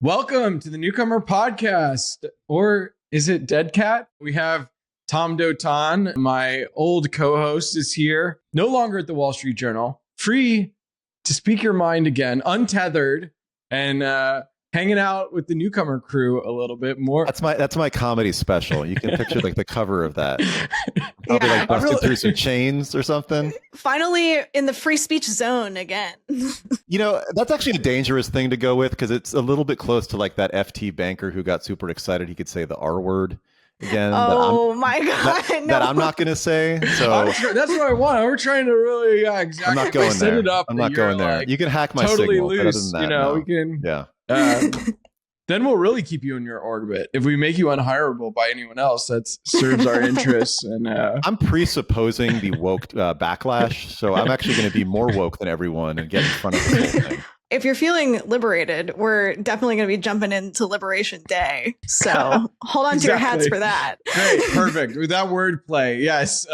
Welcome to the Newcomer Podcast, or is it Dead Cat? We have Tom Dotan, my old co-host, is here, no longer at the Wall Street Journal, free to speak your mind again, untethered, and hanging out with the Newcomer crew a little bit more. That's my comedy special. You can picture like the cover of that. I'll be like busted through some chains or something. Finally in the free speech zone again. You know, that's actually a dangerous thing to go with because it's a little bit close to like that FT banker who got super excited he could say the R word again. Oh my God. That I'm not going to say. So that's what I want. We're trying to really exactly. I'm not going there. It up I'm not going there. like, you can hack my totally signal. Loose, but other than that, no. We can. Yeah. Then we'll really keep you in your orbit. If we make you unhireable by anyone else, that serves our interests. And I'm presupposing the woke backlash, so I'm actually going to be more woke than everyone and get in front of the whole thing. If you're feeling liberated, we're definitely going to be jumping into Liberation Day. So hold on to your hats for that. Great, perfect. With that wordplay, yes.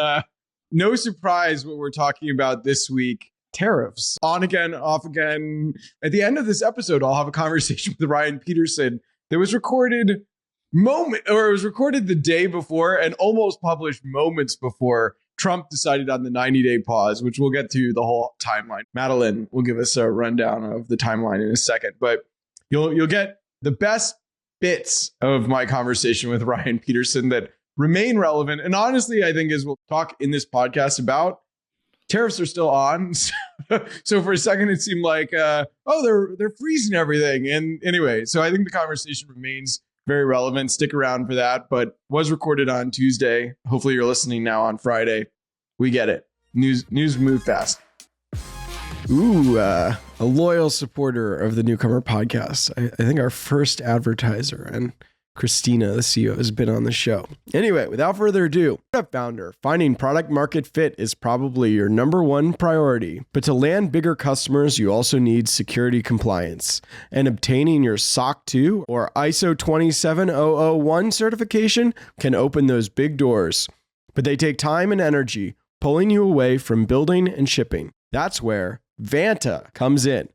No surprise what we're talking about this week. Tariffs. On again, off again. At the end of this episode, I'll have a conversation with Ryan Petersen that was recorded the day before and almost published moments before Trump decided on the 90-day pause, which we'll get to the whole timeline. Madeline will give us a rundown of the timeline in a second, but you'll get the best bits of my conversation with Ryan Petersen that remain relevant. And honestly, I think as we'll talk in this podcast about, tariffs are still on. So for a second, it seemed like, they're freezing everything. And anyway, so I think the conversation remains very relevant. Stick around for that, but was recorded on Tuesday. Hopefully you're listening now on Friday. We get it. News move fast. Ooh, a loyal supporter of the Newcomer Podcast. I think our first advertiser, and Christina, the CEO, has been on the show. Anyway, without further ado, startup founder, finding product market fit is probably your number one priority. But to land bigger customers, you also need security compliance. And obtaining your SOC 2 or ISO 27001 certification can open those big doors. But they take time and energy, pulling you away from building and shipping. That's where Vanta comes in.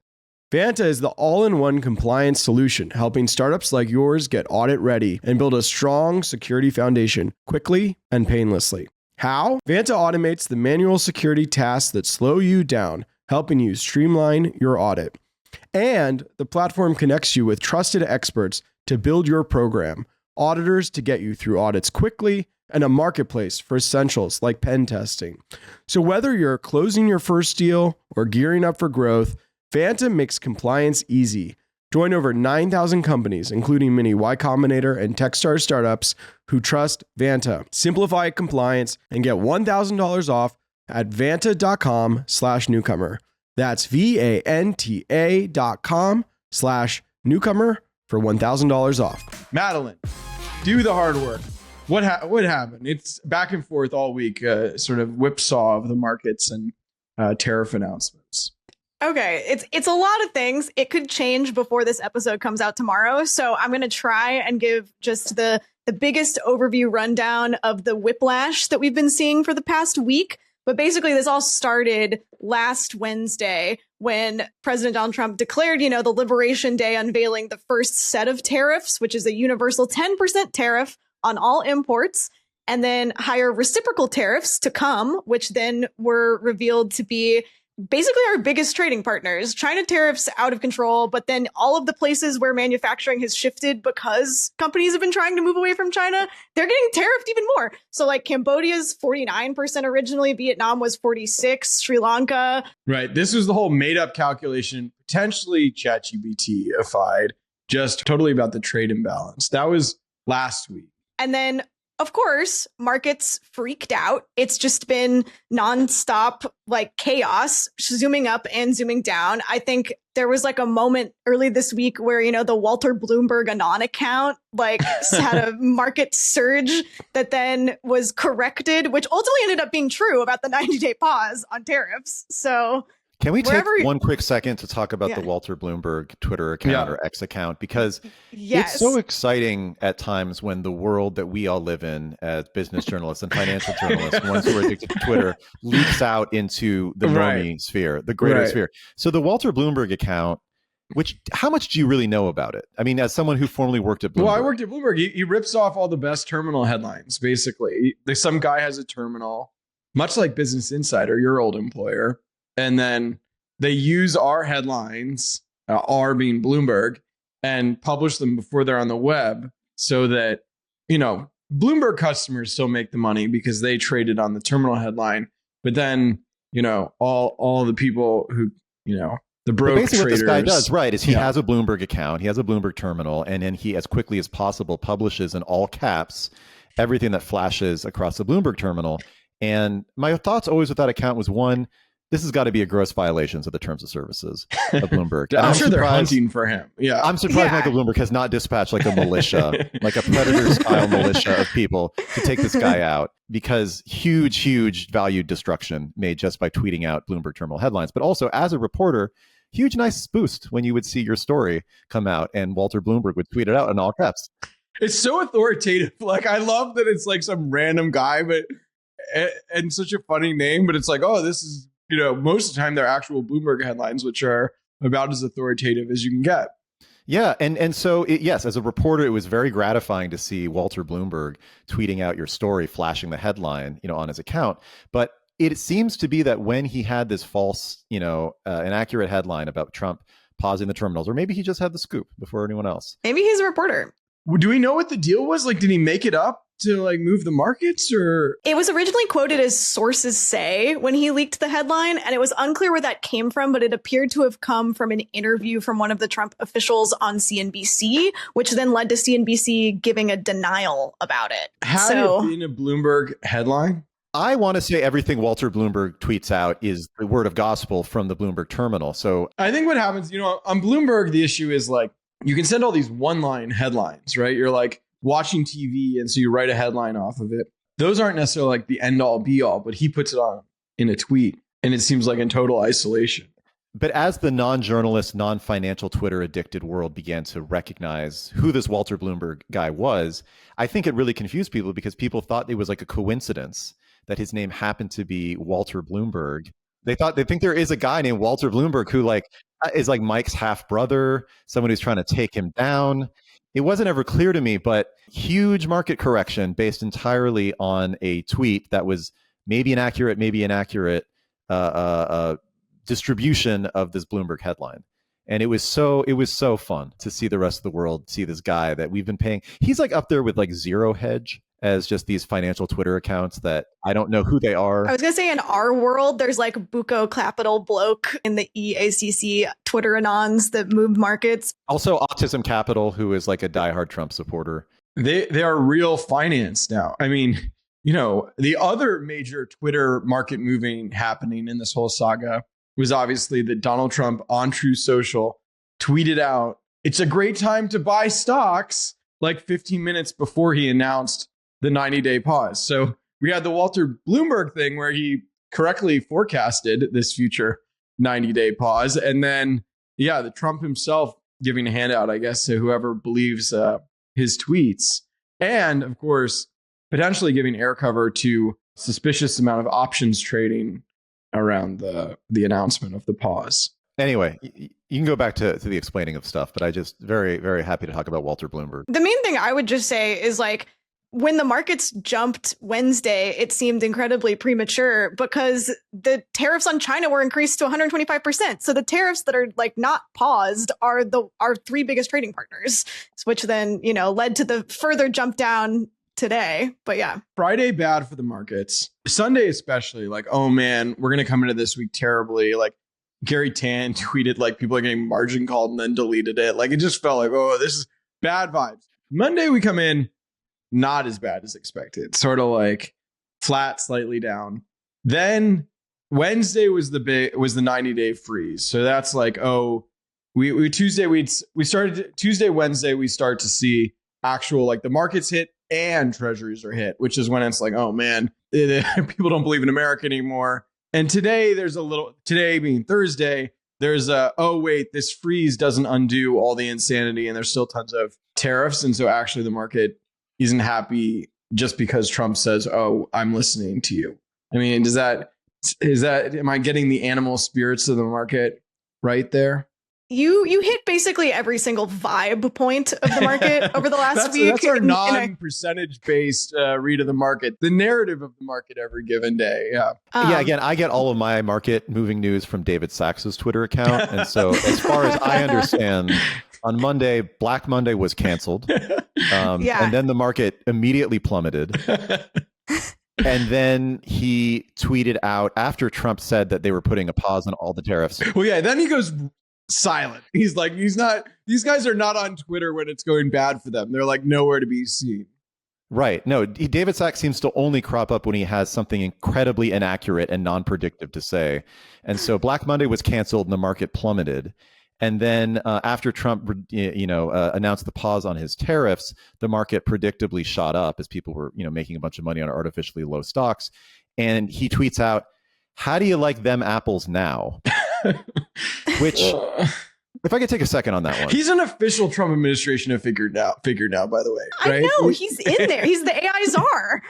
Vanta is the all-in-one compliance solution, helping startups like yours get audit ready and build a strong security foundation quickly and painlessly. How? Vanta automates the manual security tasks that slow you down, helping you streamline your audit. And the platform connects you with trusted experts to build your program, auditors to get you through audits quickly, and a marketplace for essentials like pen testing. So whether you're closing your first deal or gearing up for growth, Vanta makes compliance easy. Join over 9,000 companies, including many Y Combinator and Techstars startups who trust Vanta. Simplify compliance and get $1,000 off at vanta.com/newcomer. That's VANTA.com/newcomer for $1,000 off. Madeline, do the hard work. What happened? It's back and forth all week, sort of whipsaw of the markets and tariff announcements. Okay, it's a lot of things. It could change before this episode comes out tomorrow. So I'm going to try and give just the biggest overview rundown of the whiplash that we've been seeing for the past week. But basically, this all started last Wednesday when President Donald Trump declared, the Liberation Day, unveiling the first set of tariffs, which is a universal 10% tariff on all imports, and then higher reciprocal tariffs to come, which then were revealed to be basically our biggest trading partners. China tariffs out of control, but then all of the places where manufacturing has shifted because companies have been trying to move away from China, they're getting tariffed even more. So like Cambodia's 49% originally, Vietnam was 46%, Sri Lanka. Right. This was the whole made up calculation, potentially ChatGPT-ified, just totally about the trade imbalance. That was last week. And then of course, markets freaked out. It's just been nonstop like chaos, zooming up and zooming down. I think there was like a moment early this week where, the Walter Bloomberg Anon account had a market surge that then was corrected, which ultimately ended up being true about the 90-day pause on tariffs. So can we take one quick second to talk about the Walter Bloomberg Twitter account or X account? Because it's so exciting at times when the world that we all live in as business journalists and financial journalists, ones who are addicted to Twitter, leaks out into the normie sphere, the greater sphere. So the Walter Bloomberg account Which, how much do you really know about it? I mean, as someone who formerly worked at Bloomberg. Well, I worked at Bloomberg. He rips off all the best terminal headlines, basically. Some guy has a terminal, much like Business Insider, your old employer. And then they use our headlines, our being Bloomberg, and publish them before they're on the web so that, Bloomberg customers still make the money because they traded on the terminal headline. But then, all the people who, the broke basically traders. What this guy does, right, is he has a Bloomberg account, he has a Bloomberg terminal, and then he, as quickly as possible, publishes in all caps everything that flashes across the Bloomberg terminal. And my thoughts always with that account was, one, this has got to be a gross violations of the terms of services of Bloomberg. I'm sure they're hunting for him. Yeah, I'm surprised Michael Bloomberg has not dispatched like a militia, like a predator-style militia of people to take this guy out, because huge value destruction made just by tweeting out Bloomberg terminal headlines. But also, as a reporter, huge nice boost when you would see your story come out and Walter Bloomberg would tweet it out in all caps. It's so authoritative. Like, I love that it's like some random guy, but and such a funny name. But it's like, oh, this is, most of the time they're actual Bloomberg headlines, which are about as authoritative as you can get. Yeah. And so, yes, as a reporter, it was very gratifying to see Walter Bloomberg tweeting out your story, flashing the headline, on his account. But it seems to be that when he had this false, inaccurate headline about Trump pausing the terminals, or maybe he just had the scoop before anyone else. Maybe he's a reporter. Do we know what the deal was? Like, did he make it up to like move the markets, or? It was originally quoted as sources say when he leaked the headline, and it was unclear where that came from, but it appeared to have come from an interview from one of the Trump officials on CNBC, which then led to CNBC giving a denial about it. Had it been a Bloomberg headline? I want to say everything Walter Bloomberg tweets out is the word of gospel from the Bloomberg terminal. So I think what happens, on Bloomberg, the issue is like, you can send all these one-line headlines, right? You're like watching TV, and so you write a headline off of it. Those aren't necessarily like the end-all, be-all, but he puts it on in a tweet, and it seems like in total isolation. But as the non-journalist, non-financial Twitter-addicted world began to recognize who this Walter Bloomberg guy was, I think it really confused people, because people thought it was like a coincidence that his name happened to be Walter Bloomberg. They think there is a guy named Walter Bloomberg who is like Mike's half brother, someone who's trying to take him down. It wasn't ever clear to me, but huge market correction based entirely on a tweet that was maybe inaccurate distribution of this Bloomberg headline. And it was so fun to see the rest of the world see this guy that we've been paying. He's like up there with like Zero Hedge as just these financial Twitter accounts that I don't know who they are. I was going to say, in our world, there's like Buco Capital Bloke in the EACC Twitter anons that moved markets. Also Autism Capital, who is like a diehard Trump supporter. They are real finance now. I mean, the other major Twitter market moving happening in this whole saga was obviously that Donald Trump on Truth Social tweeted out, "It's a great time to buy stocks," like 15 minutes before he announced the 90-day pause. So we had the Walter Bloomberg thing where he correctly forecasted this future 90-day pause. And then, the Trump himself giving a handout, I guess, to whoever believes his tweets. And of course, potentially giving air cover to suspicious amount of options trading around the announcement of the pause. Anyway, you can go back to the explaining of stuff, but I just very, very happy to talk about Walter Bloomberg. The main thing I would just say is like, when the markets jumped Wednesday, it seemed incredibly premature because the tariffs on China were increased to 125%. So the tariffs that are like not paused are our three biggest trading partners, which then, led to the further jump down today. But yeah. Friday, bad for the markets. Sunday, especially, like, oh man, we're going to come into this week terribly. Like Gary Tan tweeted like people are getting margin called and then deleted it. Like it just felt like, oh, this is bad vibes. Monday, we come in not as bad as expected, sort of like flat, slightly down. Then Wednesday was the 90-day freeze. So that's like, oh, Tuesday, Wednesday, we start to see actual, like the markets hit and treasuries are hit, which is when it's like, oh man, people don't believe in America anymore. And today being Thursday, there's oh wait, this freeze doesn't undo all the insanity and there's still tons of tariffs. And so actually the market isn't happy just because Trump says, oh, I'm listening to you. I mean, am I getting the animal spirits of the market right there? You hit basically every single vibe point of the market over the last week. That's our non-percentage based read of the market, the narrative of the market every given day. Yeah. Again, I get all of my market moving news from David Sachs's Twitter account. And so as far as I understand, on Monday, Black Monday was canceled. And then the market immediately plummeted. And then he tweeted out after Trump said that they were putting a pause on all the tariffs. Well, yeah, then he goes silent. He's like, these guys are not on Twitter when it's going bad for them. They're like nowhere to be seen. Right. No, David Sachs seems to only crop up when he has something incredibly inaccurate and non-predictive to say. And so Black Monday was canceled and the market plummeted. And then after Trump, announced the pause on his tariffs, the market predictably shot up as people were, making a bunch of money on artificially low stocks. And he tweets out, "How do you like them apples now?" Which, if I could take a second on that one. He's an official Trump administration figure now, by the way. Right? I know, he's in there. He's the AI czar.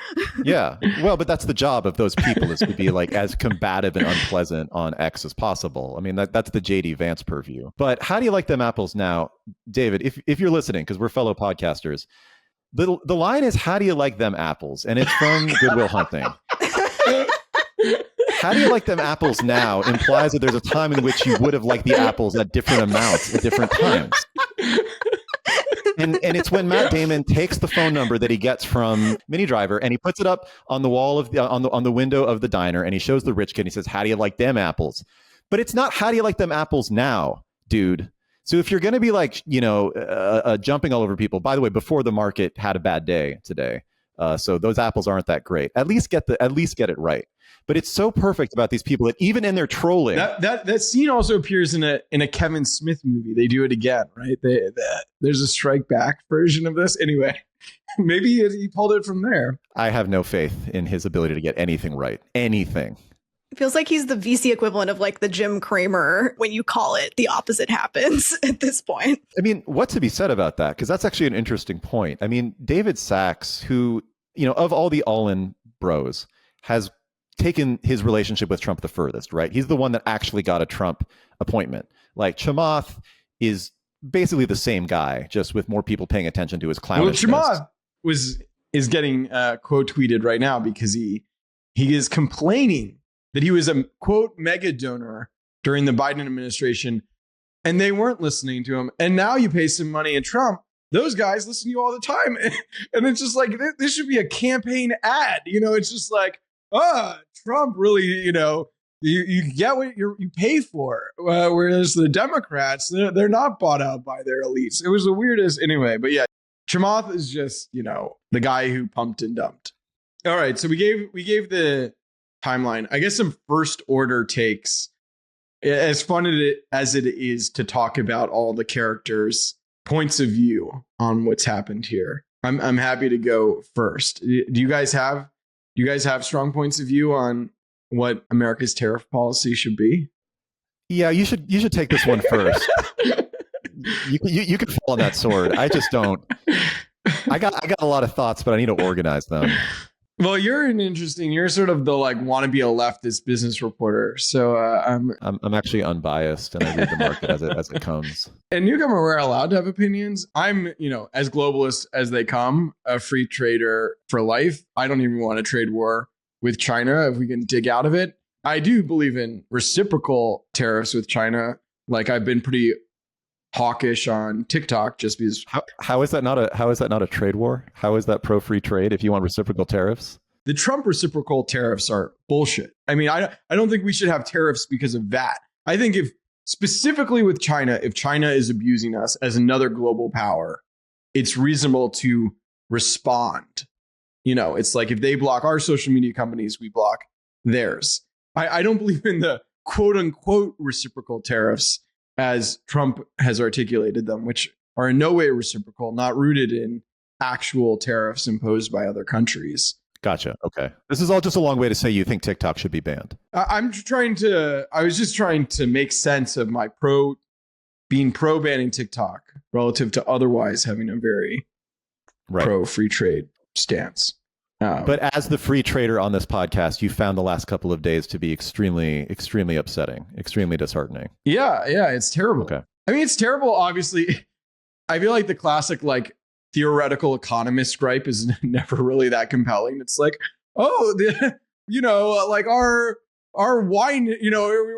Yeah. Well, but that's the job of those people, is to be like as combative and unpleasant on X as possible. I mean, that's the JD Vance purview. But how do you like them apples now? David, if you're listening, because we're fellow podcasters, the line is, "How do you like them apples?" And it's from Good Will Hunting. "How do you like them apples now?" implies that there's a time in which you would have liked the apples at different amounts at different times. And it's when Matt Damon takes the phone number that he gets from Mini Driver and he puts it up on the wall of on the window of the diner, and he shows the rich kid and he says, "How do you like them apples?" But it's not, "How do you like them apples now, dude?" So if you're going to be like, jumping all over people, by the way, before the market had a bad day today, so those apples aren't that great. At least get it right. But it's so perfect about these people that even in their trolling, that scene also appears in a Kevin Smith movie. They do it again, right? There's a strike back version of this. Anyway, maybe he pulled it from there. I have no faith in his ability to get anything right. Anything. It feels like he's the VC equivalent of like the Jim Cramer. When you call it, the opposite happens at this point. I mean, what to be said about that? Because that's actually an interesting point. I mean, David Sachs, who, of all the all-in bros, has taken his relationship with Trump the furthest, right? He's the one that actually got a Trump appointment. Like Chamath is basically the same guy, just with more people paying attention to his clownishness. Well, Chamath is getting quote tweeted right now because he is complaining that he was a quote mega donor during the Biden administration and they weren't listening to him. And now you pay some money and Trump, those guys listen to you all the time. And it's just like, this should be a campaign ad. It's just like, Trump really, you get what you pay for. Whereas the Democrats, they're not bought out by their elites. It was the weirdest anyway. But yeah, Chamath is just, the guy who pumped and dumped. All right. So we gave the timeline. I guess some first order takes. As fun as it is to talk about all the characters' points of view on what's happened here, I'm happy to go first. Do you guys have strong points of view on what America's tariff policy should be? Yeah, you should take this one first. You could fall on that sword. I just don't. I got a lot of thoughts, but I need to organize them. Well, you're sort of the like want to be a leftist business reporter. So I'm actually unbiased and I read the market as it comes. And Newcomer, we're allowed to have opinions. I'm, as globalist as they come, a free trader for life. I don't even want a trade war with China if we can dig out of it. I do believe in reciprocal tariffs with China. Like I've been pretty hawkish on TikTok just because. How is that not a trade war? How is that pro free trade if you want reciprocal tariffs? The Trump reciprocal tariffs are bullshit. I mean, I don't think we should have tariffs because of that. I think specifically with China, if China is abusing us as another global power, it's reasonable to respond. It's like if they block our social media companies, we block theirs. I don't believe in the quote unquote reciprocal tariffs as Trump has articulated them, which are in no way reciprocal, not rooted in actual tariffs imposed by other countries. Gotcha. Okay. This is all just a long way to say you think TikTok should be banned. I was just trying to make sense of my being pro banning TikTok relative to otherwise having a very pro free trade stance. But as the free trader on this podcast, you found the last couple of days to be extremely, extremely upsetting, extremely disheartening. Yeah, it's terrible. Okay. I mean, it's terrible. Obviously, I feel like the classic like theoretical economist gripe is never really that compelling. It's like, oh, like our wine,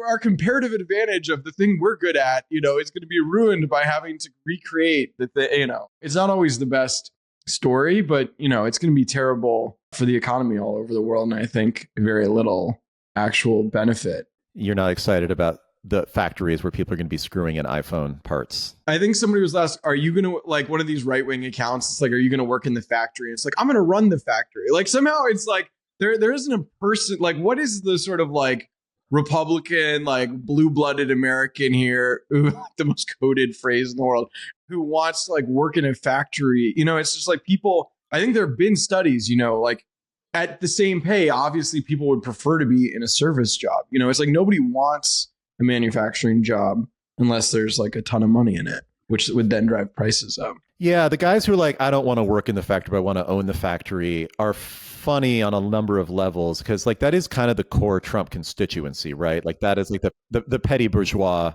our comparative advantage of the thing we're good at, is going to be ruined by having to recreate the thing. It's not always the best story, but it's going to be terrible for the economy all over the world, and I think very little actual benefit. You're not excited about the factories where people are going to be screwing in iPhone parts? I think somebody was asked, are you going to, like, one of these right-wing accounts, it's like, are you going to work in the factory? It's like, I'm going to run the factory. Like, somehow it's like there isn't a person, like, what is the sort of like Republican, like blue-blooded American here, who, the most coded phrase in the world, who wants to like work in a factory? It's just like people, I think there have been studies, like at the same pay, obviously people would prefer to be in a service job. It's like nobody wants a manufacturing job unless there's like a ton of money in it, which would then drive prices up. Yeah, the guys who are like, I don't want to work in the factory, but I want to own the factory are funny on a number of levels, because like that is kind of the core Trump constituency, right? Like that is like the petty bourgeois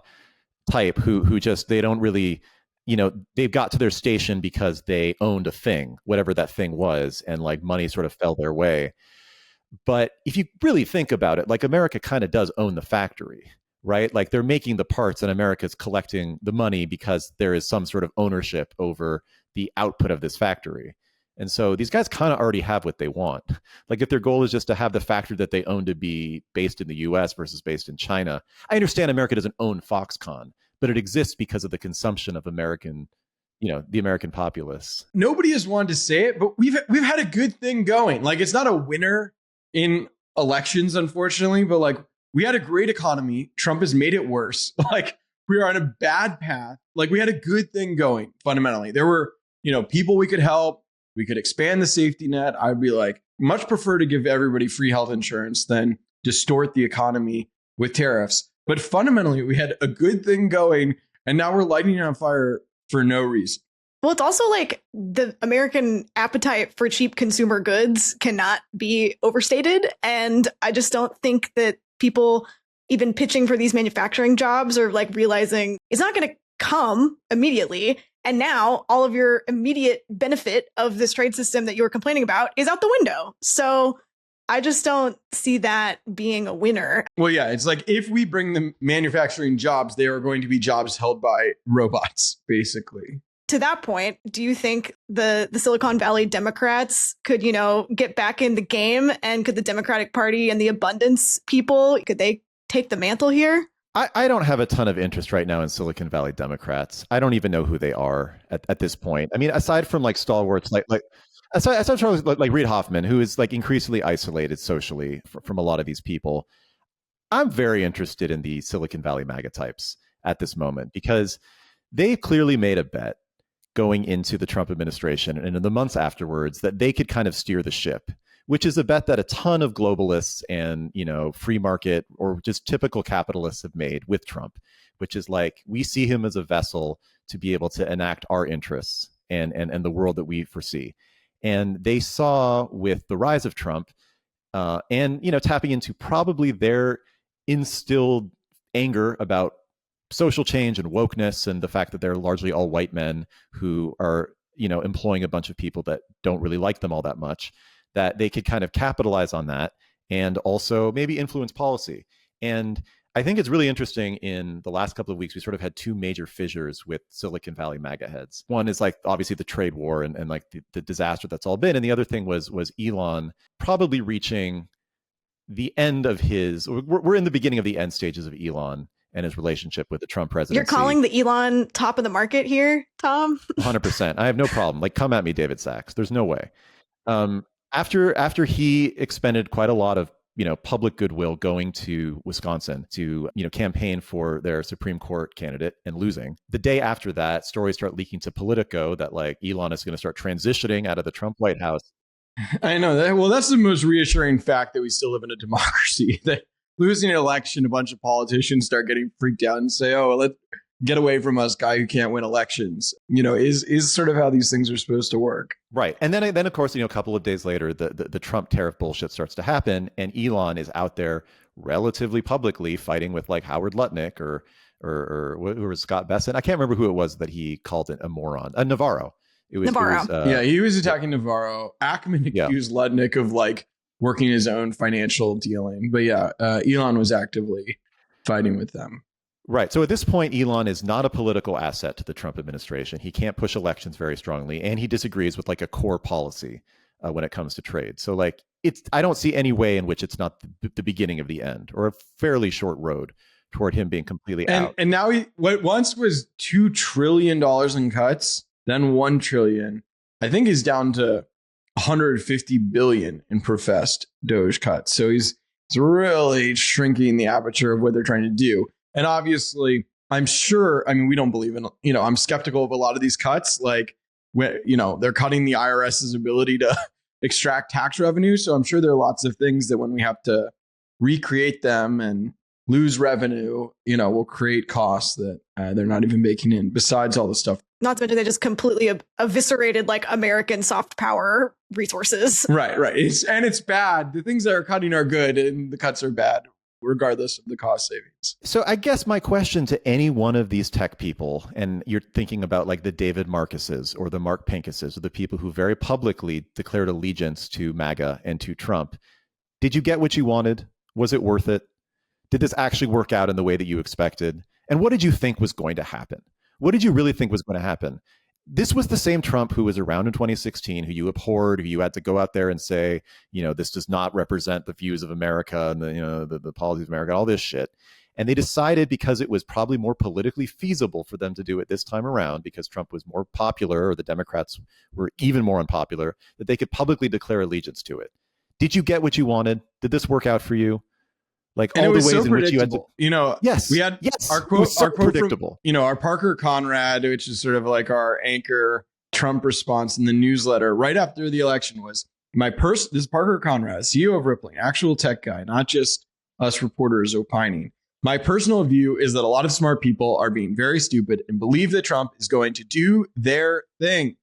type who just, they don't really, they've got to their station because they owned a thing, whatever that thing was, and like money sort of fell their way. But if you really think about it, like America kind of does own the factory, right? Like they're making the parts and America's collecting the money because there is some sort of ownership over the output of this factory. And so these guys kind of already have what they want. Like if their goal is just to have the factory that they own to be based in the US versus based in China. I understand America doesn't own Foxconn, but it exists because of the consumption of American, the American populace. Nobody has wanted to say it, but we've had a good thing going. Like it's not a winner in elections, unfortunately, but like we had a great economy. Trump has made it worse. Like we are on a bad path. Like we had a good thing going fundamentally. There were, people we could help. We could expand the safety net. I'd be like, much prefer to give everybody free health insurance than distort the economy with tariffs. But fundamentally, we had a good thing going, and now we're lighting it on fire for no reason. Well, it's also like the American appetite for cheap consumer goods cannot be overstated. And I just don't think that people even pitching for these manufacturing jobs are like realizing it's not going to come immediately. And now all of your immediate benefit of this trade system that you were complaining about is out the window. So I just don't see that being a winner. Well, yeah, it's like if we bring the manufacturing jobs, they are going to be jobs held by robots, basically. To that point, do you think the Silicon Valley Democrats could, get back in the game? And could the Democratic Party and the abundance people, could they take the mantle here? I don't have a ton of interest right now in Silicon Valley Democrats. I don't even know who they are at this point. I mean, aside from like stalwarts, aside from like Reid Hoffman, who is like increasingly isolated socially from a lot of these people, I'm very interested in the Silicon Valley MAGA types at this moment, because they clearly made a bet going into the Trump administration and in the months afterwards that they could kind of steer the ship, which is a bet that a ton of globalists and, free market or just typical capitalists have made with Trump, which is like, we see him as a vessel to be able to enact our interests and the world that we foresee. And they saw with the rise of Trump and, tapping into probably their instilled anger about social change and wokeness and the fact that they're largely all white men who are, employing a bunch of people that don't really like them all that much, that they could kind of capitalize on that and also maybe influence policy. And I think it's really interesting, in the last couple of weeks, we sort of had two major fissures with Silicon Valley MAGA heads. One is like obviously the trade war and like the disaster that's all been. And the other thing was Elon probably reaching the end of we're in the beginning of the end stages of Elon and his relationship with the Trump presidency. You're calling the Elon top of the market here, Tom? 100%. I have no problem. Like, come at me, David Sachs. There's no way. After he expended quite a lot of public goodwill going to Wisconsin to campaign for their Supreme Court candidate and losing, the day after that, stories start leaking to Politico that like Elon is going to start transitioning out of the Trump White House. I know that. Well, that's the most reassuring fact, that we still live in a democracy. That losing an election, a bunch of politicians start getting freaked out and say, "Oh, let's get away from us, guy who can't win elections." Is sort of how these things are supposed to work. Right. And then of course, a couple of days later, the Trump tariff bullshit starts to happen, and Elon is out there relatively publicly fighting with like Howard Lutnick or or who was Scott Besson? I can't remember who it was that he called it a moron. Navarro. Yeah, he was attacking Navarro. Ackman accused Ludnick of like working his own financial dealing. But yeah, Elon was actively fighting with them. Right. So at this point, Elon is not a political asset to the Trump administration. He can't push elections very strongly, and he disagrees with like a core policy when it comes to trade. So like I don't see any way in which it's not the beginning of the end, or a fairly short road toward him being completely out. And now what once was $2 trillion in cuts, then 1 trillion, I think is down to 150 billion in professed Doge cuts. So he's really shrinking the aperture of what they're trying to do. And obviously, I'm sure, I mean, we don't believe in, I'm skeptical of a lot of these cuts. Like, they're cutting the IRS's ability to extract tax revenue. So I'm sure there are lots of things that when we have to recreate them and lose revenue, will create costs that they're not even baking in, besides all the stuff. Not to mention they just completely eviscerated like American soft power resources. Right. It's bad. The things that are cutting are good and the cuts are bad, regardless of the cost savings. So I guess my question to any one of these tech people, and you're thinking about like the David Marcuses or the Mark Pincuses, or the people who very publicly declared allegiance to MAGA and to Trump, did you get what you wanted? Was it worth it? Did this actually work out in the way that you expected? And what did you think was going to happen? What did you really think was going to happen? This was the same Trump who was around in 2016, who you abhorred, who you had to go out there and say, this does not represent the views of America and the policies of America, all this shit. And they decided, because it was probably more politically feasible for them to do it this time around, because Trump was more popular, or the Democrats were even more unpopular, that they could publicly declare allegiance to it. Did you get what you wanted? Did this work out for you? Like all the ways in which you had to, yes, we had our quote, predictable. From, our Parker Conrad, which is sort of like our anchor Trump response in the newsletter right after the election, was this is Parker Conrad, CEO of Rippling, actual tech guy, not just us reporters opining. My personal view is that a lot of smart people are being very stupid and believe that Trump is going to do their thing.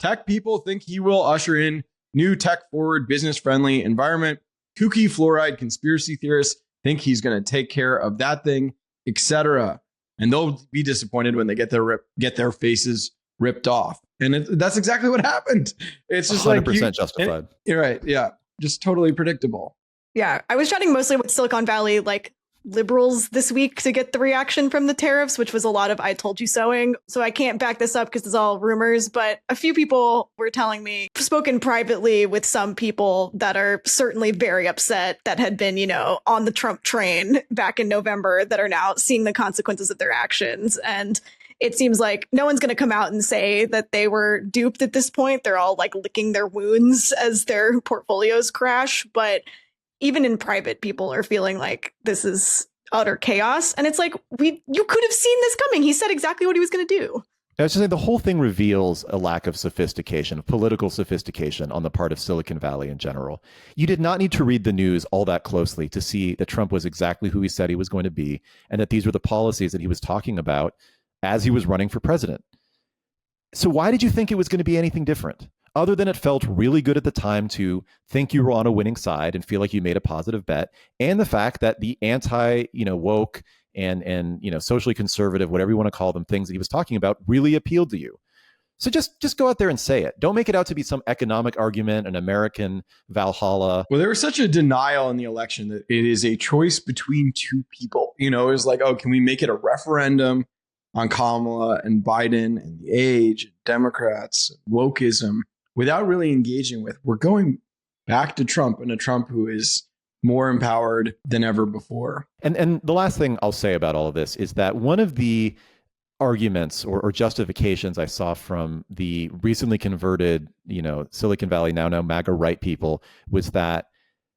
Tech people think he will usher in new tech forward, business friendly environment. Kooky fluoride conspiracy theorists think he's going to take care of that thing, etc. And they'll be disappointed when they get their faces ripped off. And that's exactly what happened. It's just 100% justified. You're right. Yeah. Just totally predictable. Yeah. I was chatting mostly with Silicon Valley, like liberals this week to get the reaction from the tariffs, which was a lot of I told you soing. So I can't back this up because it's all rumors, but a few people were telling me, spoken privately with some people that are certainly very upset that had been, on the Trump train back in November, that are now seeing the consequences of their actions. And it seems like no one's going to come out and say that they were duped at this point. They're all like licking their wounds as their portfolios crash. But even in private, people are feeling like this is utter chaos. And it's like, you could have seen this coming. He said exactly what he was going to do. I was just saying, the whole thing reveals a lack of sophistication, of political sophistication on the part of Silicon Valley in general. You did not need to read the news all that closely to see that Trump was exactly who he said he was going to be, and that these were the policies that he was talking about as he was running for president. So why did you think it was going to be anything different? Other than it felt really good at the time to think you were on a winning side and feel like you made a positive bet, and the fact that the woke and socially conservative, whatever you want to call them, things that he was talking about really appealed to you. So just go out there and say it. Don't make it out to be some economic argument, an American Valhalla. Well, there was such a denial in the election that it is a choice between two people. It was like, oh, can we make it a referendum on Kamala and Biden and the age, and Democrats, wokeism, without really engaging with, we're going back to Trump, and a Trump who is more empowered than ever before. And the last thing I'll say about all of this is that one of the arguments or justifications I saw from the recently converted, Silicon Valley, now MAGA right people, was that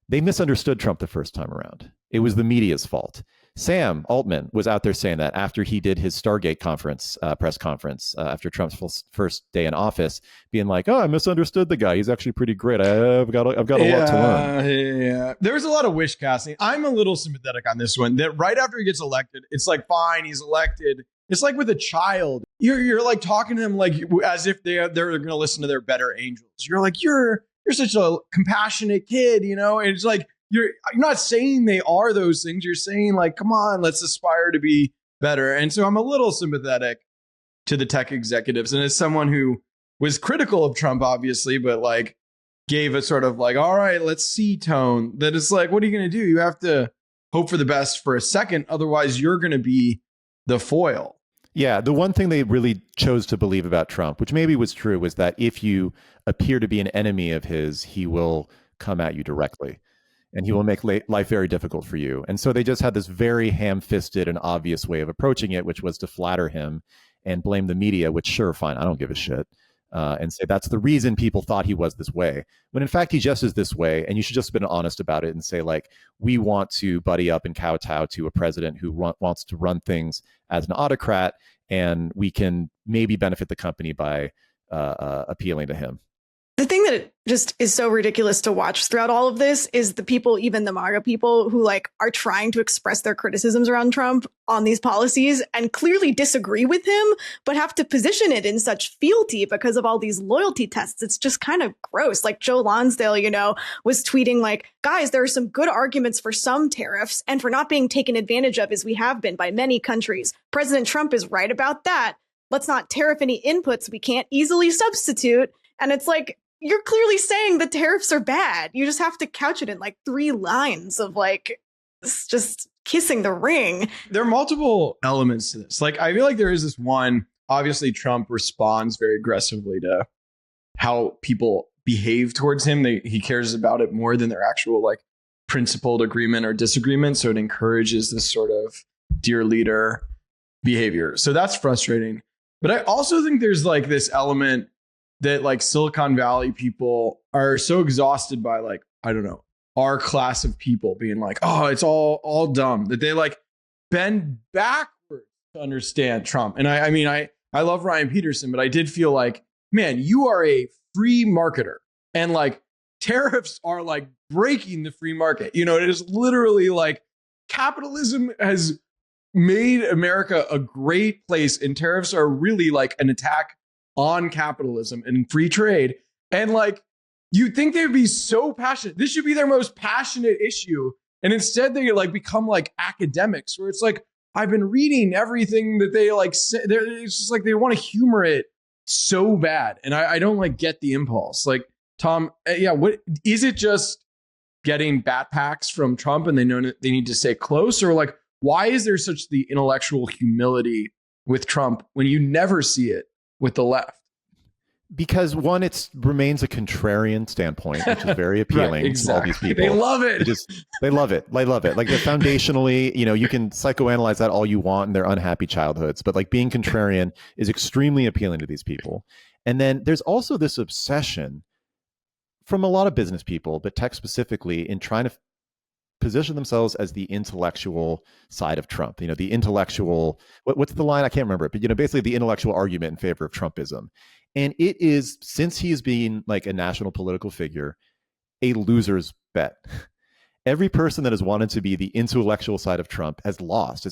they misunderstood Trump the first time around. It was the media's fault. Sam Altman was out there saying that after he did his Stargate press conference after Trump's first day in office, being like, "Oh, I misunderstood the guy. He's actually pretty great. I've got a lot to learn." Yeah, there was a lot of wish casting. I'm a little sympathetic on this one. That right after he gets elected, it's like, fine, he's elected. It's like with a child. You're like talking to them like as if they're going to listen to their better angels. You're like, you're such a compassionate kid, And it's like, you're not saying they are those things. You're saying like, come on, let's aspire to be better. And so I'm a little sympathetic to the tech executives. And as someone who was critical of Trump, obviously, but like gave a sort of like, all right, let's see tone, that it's like, what are you going to do? You have to hope for the best for a second. Otherwise, you're going to be the foil. Yeah, the one thing they really chose to believe about Trump, which maybe was true, was that if you appear to be an enemy of his, he will come at you directly and he will make life very difficult for you. And so they just had this very ham-fisted and obvious way of approaching it, which was to flatter him and blame the media, which sure, fine, I don't give a shit. And say that's the reason people thought he was this way, when in fact he just is this way. And you should just have been honest about it and say, like, we want to buddy up and kowtow to a president who wants to run things as an autocrat, and we can maybe benefit the company by appealing to him. The thing that just is so ridiculous to watch throughout all of this is the people, even the MAGA people, who like are trying to express their criticisms around Trump on these policies and clearly disagree with him, but have to position it in such fealty because of all these loyalty tests. It's just kind of gross. Like Joe Lonsdale, was tweeting like, guys, there are some good arguments for some tariffs and for not being taken advantage of as we have been by many countries. President Trump is right about that. Let's not tariff any inputs we can't easily substitute. And it's like, you're clearly saying the tariffs are bad. You just have to couch it in like 3 lines of like just kissing the ring. There are multiple elements to this. Like, I feel like there is this one, obviously Trump responds very aggressively to how people behave towards him. He cares about it more than their actual like principled agreement or disagreement. So it encourages this sort of dear leader behavior. So that's frustrating. But I also think there's like this element that like Silicon Valley people are so exhausted by like, I don't know, our class of people being like, oh, it's all dumb, that they like bend backwards to understand Trump. And I mean, I love Ryan Petersen, but I did feel like, man, you are a free marketer and like tariffs are like breaking the free market. It is literally like capitalism has made America a great place and tariffs are really like an attack on capitalism and free trade. And like, you'd think they'd be so passionate. This should be their most passionate issue. And instead they like become like academics where it's like, I've been reading everything that they like say. It's just like, they want to humor it so bad. And I don't like get the impulse. Like, Tom, what is it, just getting bat packs from Trump and they know that they need to stay close? Or like, why is there such the intellectual humility with Trump when you never see it with the left? Because one, it remains a contrarian standpoint, which is very appealing right, exactly. to all these people. They love it. They love it. They love it. Like, foundationally, you can psychoanalyze that all you want in their unhappy childhoods, but like being contrarian is extremely appealing to these people. And then there's also this obsession from a lot of business people, but tech specifically, in trying to position themselves as the intellectual side of Trump. The intellectual, what's the line? I can't remember it, but basically the intellectual argument in favor of Trumpism. And it is, since he is being like a national political figure, a loser's bet. Every person that has wanted to be the intellectual side of Trump has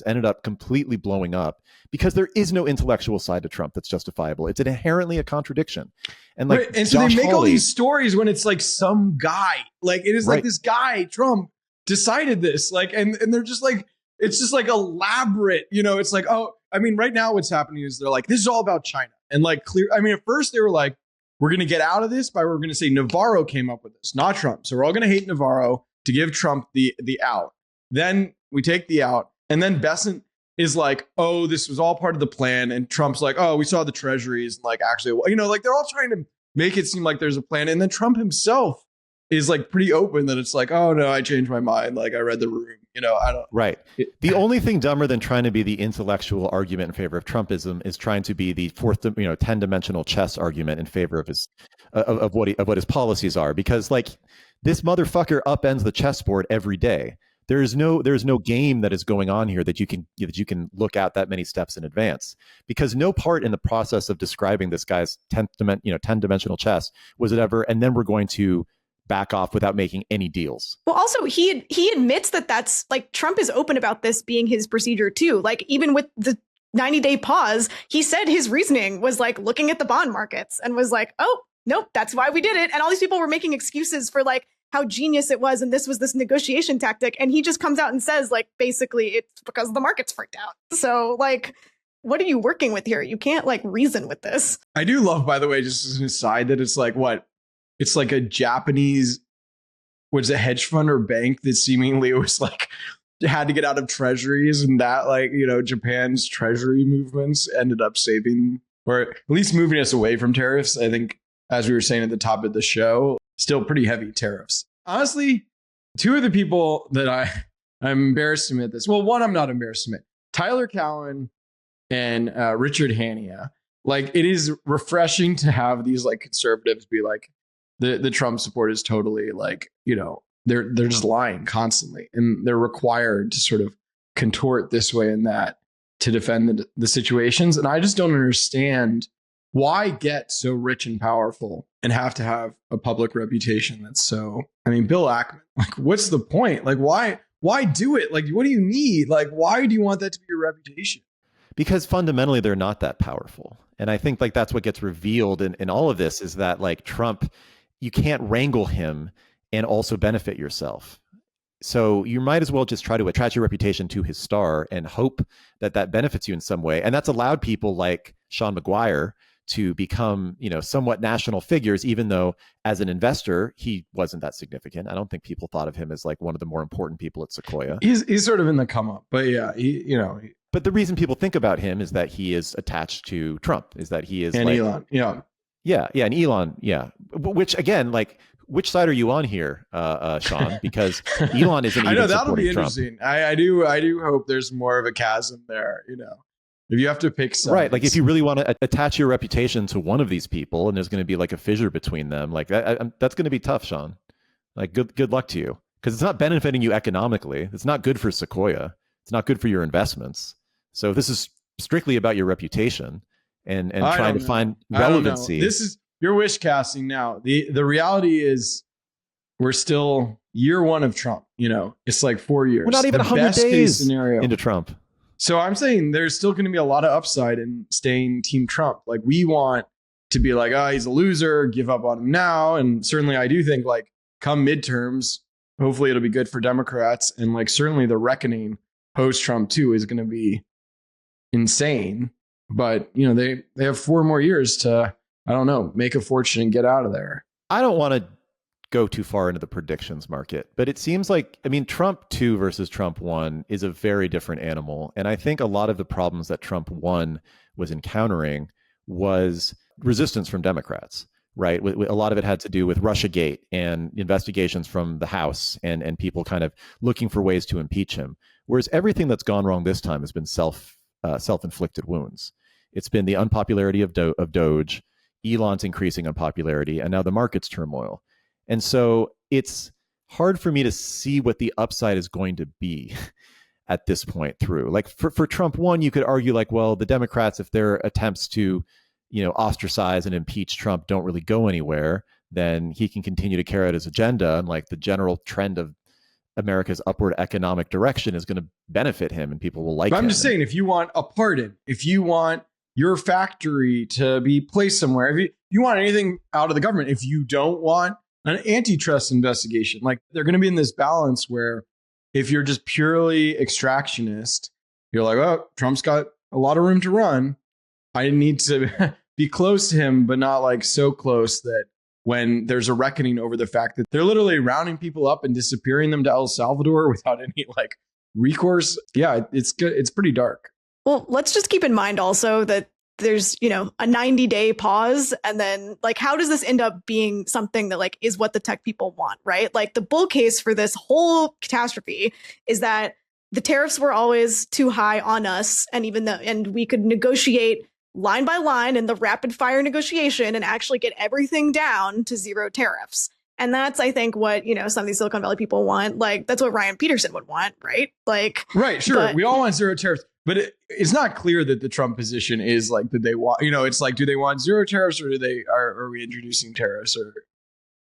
ended up completely blowing up, because there is no intellectual side to Trump that's justifiable. It's inherently a contradiction. And like, right. And so they make all these stories when it's like some guy, like it is like this guy, Trump, decided this, like, and they're just like, it's just like elaborate, it's like, oh, I mean, right now what's happening is they're like, this is all about China. And like at first they were like, we're going to get out of this we're going to say Navarro came up with this, not Trump. So we're all going to hate Navarro to give Trump the out. Then we take the out. And then Bessent is like, oh, this was all part of the plan. And Trump's like, oh, we saw the treasuries. And like, actually, like they're all trying to make it seem like there's a plan. And then Trump himself is like pretty open that it's like, oh no, I changed my mind. Like I read the room, I don't. Right. The only thing dumber than trying to be the intellectual argument in favor of Trumpism is trying to be the 10-dimensional chess argument in favor of his, of what his policies are. Because like, this motherfucker upends the chessboard every day. There is no game that is going on here that you can look out that many steps in advance, because no part in the process of describing this guy's 10-dimensional chess was it ever, and then we're going to back off without making any deals. Well, also he admits that's like, Trump is open about this being his procedure too. Like, even with the 90-day pause, he said his reasoning was like looking at the bond markets and was like, oh, nope, that's why we did it. And all these people were making excuses for like how genius it was. And this was this negotiation tactic. And he just comes out and says, like, basically, it's because the market's freaked out. So, like, what are you working with here? You can't, like, reason with this. I do love, by the way, just as an aside, that it's like, what? It's like a Japanese, what's a hedge fund or bank that seemingly was like, had to get out of treasuries, and that, like, you know, Japan's treasury movements ended up saving, or at least moving us away from tariffs. I think, as we were saying at the top of the show, still pretty heavy tariffs. Honestly, two of the people that I'm embarrassed to admit this. Well, one I'm not embarrassed to admit. Tyler Cowen and Richard Hanania. Like, it is refreshing to have these, like, conservatives be like, the Trump support is totally, like, you know, they're just lying constantly, and they're required to sort of contort this way and that to defend the situations. And I just don't understand why get so rich and powerful and have to have a public reputation that's so, I mean, Bill Ackman, like, what's the point? Like, why do it? Like, what do you need? Like, why do you want that to be your reputation? Because fundamentally, they're not that powerful. And I think, like, that's what gets revealed in all of this, is that, like, Trump, you can't wrangle him and also benefit yourself. So you might as well just try to attach your reputation to his star and hope that that benefits you in some way. And that's allowed people like Sean McGuire to become, you know, somewhat national figures, even though as an investor, he wasn't that significant. I don't think people thought of him as, like, one of the more important people at Sequoia. He's sort of in the come up, but yeah, But the reason people think about him is that he is attached to Trump, is that he is, and like, Elon, and Elon, which, again, like, which side are you on here, Sean? Because Elon isn't even I know that'll supporting be interesting. I do hope there's more of a chasm there. You know, if you have to pick sides. Right, like, if you really want to attach your reputation to one of these people, and there's going to be, like, a fissure between them, like, that's going to be tough, Sean. Like, good luck to you, because it's not benefiting you economically. It's not good for Sequoia. It's not good for your investments. So this is strictly about your reputation and trying to find relevancy. This is your wish casting now. The reality is we're still year one of Trump. You know, it's like 4 years. We're not even 100 days scenario into Trump. So I'm saying there's still going to be a lot of upside in staying Team Trump. Like, we want to be like, oh, he's a loser, give up on him now. And certainly I do think, like, come midterms, hopefully it'll be good for Democrats. And, like, certainly the reckoning post-Trump too is going to be insane. But, you know, they have 4 more years to, I don't know, make a fortune and get out of there. I don't want to go too far into the predictions market, but it seems like, I mean, Trump 2 versus Trump 1 is a very different animal. And I think a lot of the problems that Trump 1 was encountering was resistance from Democrats, right? A lot of it had to do with Russiagate and investigations from the House and people kind of looking for ways to impeach him. Whereas everything that's gone wrong this time has been self-inflicted wounds. It's been the unpopularity of Doge, Elon's increasing unpopularity, and now the market's turmoil. And so it's hard for me to see what the upside is going to be at this point through. Like, for Trump 1, you could argue, like, well, the Democrats, if their attempts to, you know, ostracize and impeach Trump don't really go anywhere, then he can continue to carry out his agenda, and, like, the general trend of America's upward economic direction is going to benefit him, and people will like him. I'm just saying, if you want a pardon, if you want your factory to be placed somewhere, if you want anything out of the government, if you don't want an antitrust investigation, like, they're going to be in this balance where if you're just purely extractionist, you're like, oh, Trump's got a lot of room to run. I need to be close to him, but not, like, so close that when there's a reckoning over the fact that they're literally rounding people up and disappearing them to El Salvador without any, like, recourse. Yeah, it's good. It's pretty dark. Well, let's just keep in mind also that there's, you know, a 90-day pause. And then, like, how does this end up being something that, like, is what the tech people want, right? Like, the bull case for this whole catastrophe is that the tariffs were always too high on us. And we could negotiate line by line in the rapid fire negotiation and actually get everything down to 0 tariffs. And that's, I think, what, you know, some of these Silicon Valley people want. Like, that's what Ryan Petersen would want, right? Like, right, sure. We all want 0 tariffs, but it's not clear that the Trump position is, like, that they want, you know, it's like, do they want 0 tariffs, or are we introducing tariffs? Or,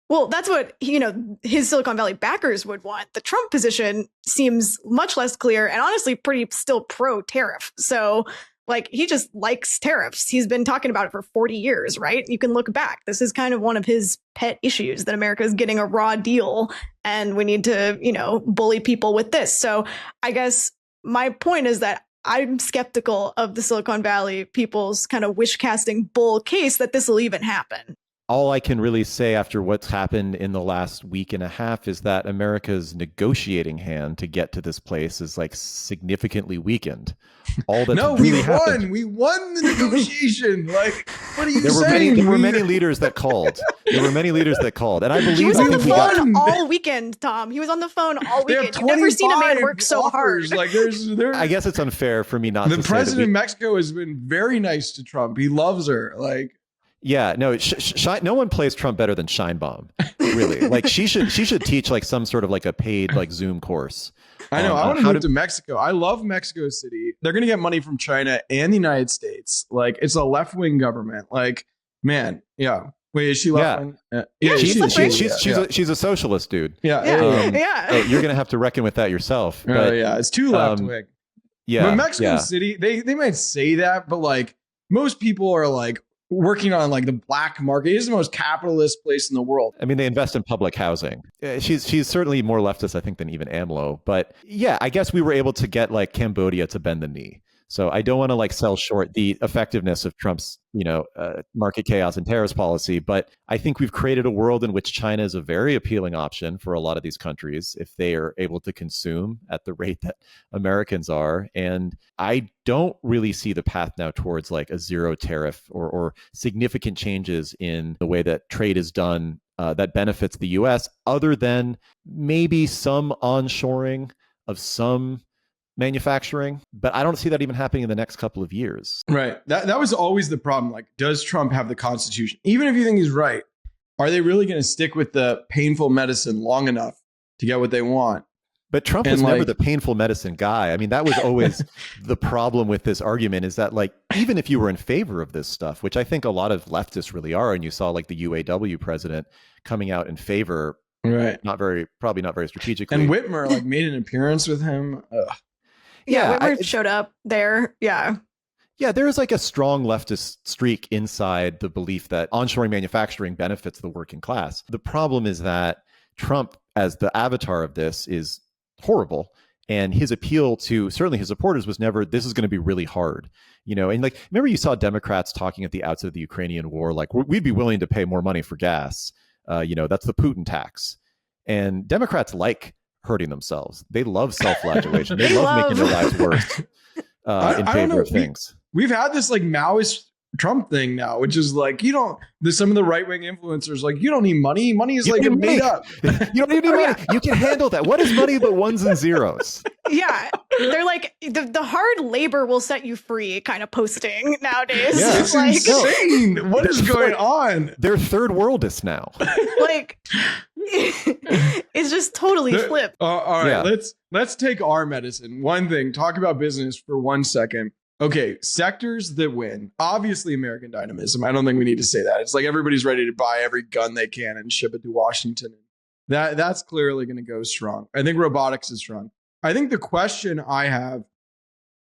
well, that's what, you know, his Silicon Valley backers would want. The Trump position seems much less clear and honestly pretty still pro tariff. So, like, he just likes tariffs. He's been talking about it for 40 years, right? You can look back. This is kind of one of his pet issues, that America is getting a raw deal and we need to, bully people with this. So I guess my point is that I'm skeptical of the Silicon Valley people's kind of wish casting bull case that this will even happen. All I can really say after what's happened in the last week and a half is that America's negotiating hand to get to this place is like significantly weakened. All that we won. We won the negotiation. Like, what are you saying? There were many leaders that called. And I believe he was on the phone all weekend, Tom. He was on the phone all weekend. You've never seen a man work so hard. Like, I guess it's unfair for me not to say. The president of Mexico has been very nice to Trump. He loves her. Like. Yeah, no, no one plays Trump better than Scheinbaum, really. Like, she should teach like some sort of like a paid like Zoom course. I know. I want to move to Mexico. I love Mexico City. They're going to get money from China and the United States. Like, it's a left-wing government. Like, man, yeah. Wait, is she left-wing? Yeah, she's a socialist, dude. Yeah. So you're going to have to reckon with that yourself. But, it's too left-wing. But Mexico City, they might say that, but like most people are like, working on like the black market. It is the most capitalist place in the world. I mean, they invest in public housing. She's certainly more leftist, I think, than even AMLO. But yeah, I guess we were able to get like Cambodia to bend the knee. So I don't want to like sell short the effectiveness of Trump's, market chaos and tariffs policy. But I think we've created a world in which China is a very appealing option for a lot of these countries if they are able to consume at the rate that Americans are. And I don't really see the path now towards like a zero tariff or significant changes in the way that trade is done that benefits the U.S. other than maybe some onshoring of some manufacturing, but I don't see that even happening in the next couple of years. Right. That was always the problem. Like, does Trump have the Constitution? Even if you think he's right, are they really going to stick with the painful medicine long enough to get what they want? But Trump was never the painful medicine guy. I mean, that was always the problem with this argument is that like, even if you were in favor of this stuff, which I think a lot of leftists really are, and you saw like the UAW president coming out in favor, right? Probably not very strategically. And Whitmer like made an appearance with him. Ugh. Yeah, Whitmer showed up there. Yeah. Yeah, there is like a strong leftist streak inside the belief that onshoring manufacturing benefits the working class. The problem is that Trump, as the avatar of this, is horrible. And his appeal to certainly his supporters was never, this is going to be really hard. And like, remember you saw Democrats talking at the outset of the Ukrainian war, like, we'd be willing to pay more money for gas. That's the Putin tax. And Democrats like hurting themselves. They love self-flagellation. They love making their lives worse in favor of things. We've had this like Maoist Trump thing now, which is like, some of the right-wing influencers, like, you don't need money. Money is like made up. You don't need money. You can handle that. What is money but ones and zeros? Yeah. They're like, the hard labor will set you free kind of posting nowadays. Yeah. It's like, insane. What is going on? They're third worldists now. Like, it's just totally flipped. All right, let's take our medicine. One thing, talk about business for 1 second. Okay, sectors that win. Obviously, American dynamism. I don't think we need to say that. It's like everybody's ready to buy every gun they can and ship it to Washington. That's clearly going to go strong. I think robotics is strong. I think the question I have,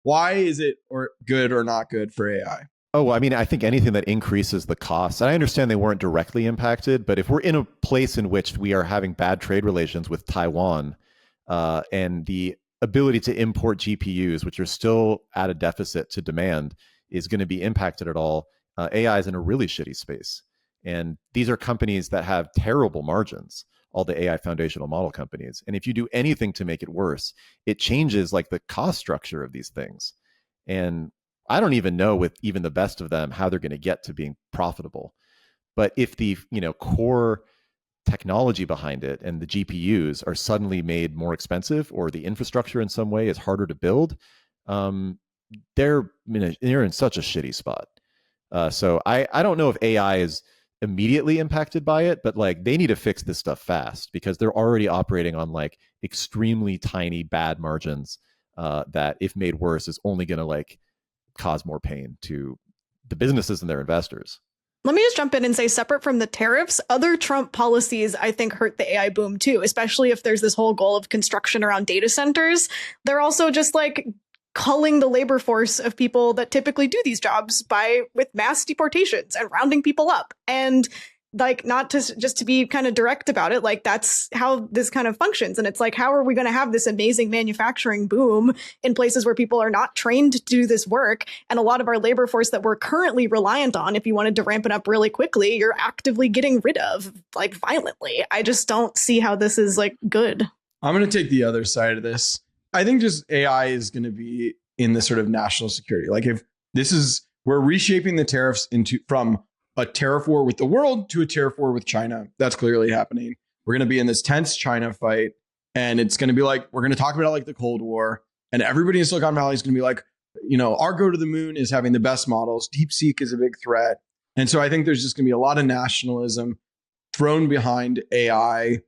why is it good or not good for AI? Oh, I mean, I think anything that increases the cost. And I understand they weren't directly impacted, but if we're in a place in which we are having bad trade relations with Taiwan and the ability to import GPUs, which are still at a deficit to demand, is going to be impacted at all, AI is in a really shitty space. And these are companies that have terrible margins, all the AI foundational model companies. And if you do anything to make it worse, it changes like the cost structure of these things. And I don't even know with even the best of them how they're going to get to being profitable. But if the core technology behind it and the GPUs are suddenly made more expensive, or the infrastructure in some way is harder to build, they're in such a shitty spot. So I don't know if AI is immediately impacted by it, but like they need to fix this stuff fast because they're already operating on like extremely tiny bad margins that, if made worse, is only going to like cause more pain to the businesses and their investors. Let me just jump in and say, separate from the tariffs, other Trump policies, I think, hurt the AI boom, too, especially if there's this whole goal of construction around data centers. They're also just like culling the labor force of people that typically do these jobs with mass deportations and rounding people up. And like, not to just to be kind of direct about it, like that's how this kind of functions. And it's like, how are we going to have this amazing manufacturing boom in places where people are not trained to do this work? And a lot of our labor force that we're currently reliant on, if you wanted to ramp it up really quickly, you're actively getting rid of, like, violently. I just don't see how this is like good. I'm going to take the other side of this. I think just AI is going to be in the sort of national security. Like, if we're reshaping the tariffs from a tariff war with the world to a tariff war with China. That's clearly happening. We're going to be in this tense China fight. And it's going to be like, we're going to talk about it like the Cold War. And everybody in Silicon Valley is going to be like, our go to the moon is having the best models. DeepSeek is a big threat. And so I think there's just going to be a lot of nationalism thrown behind AI.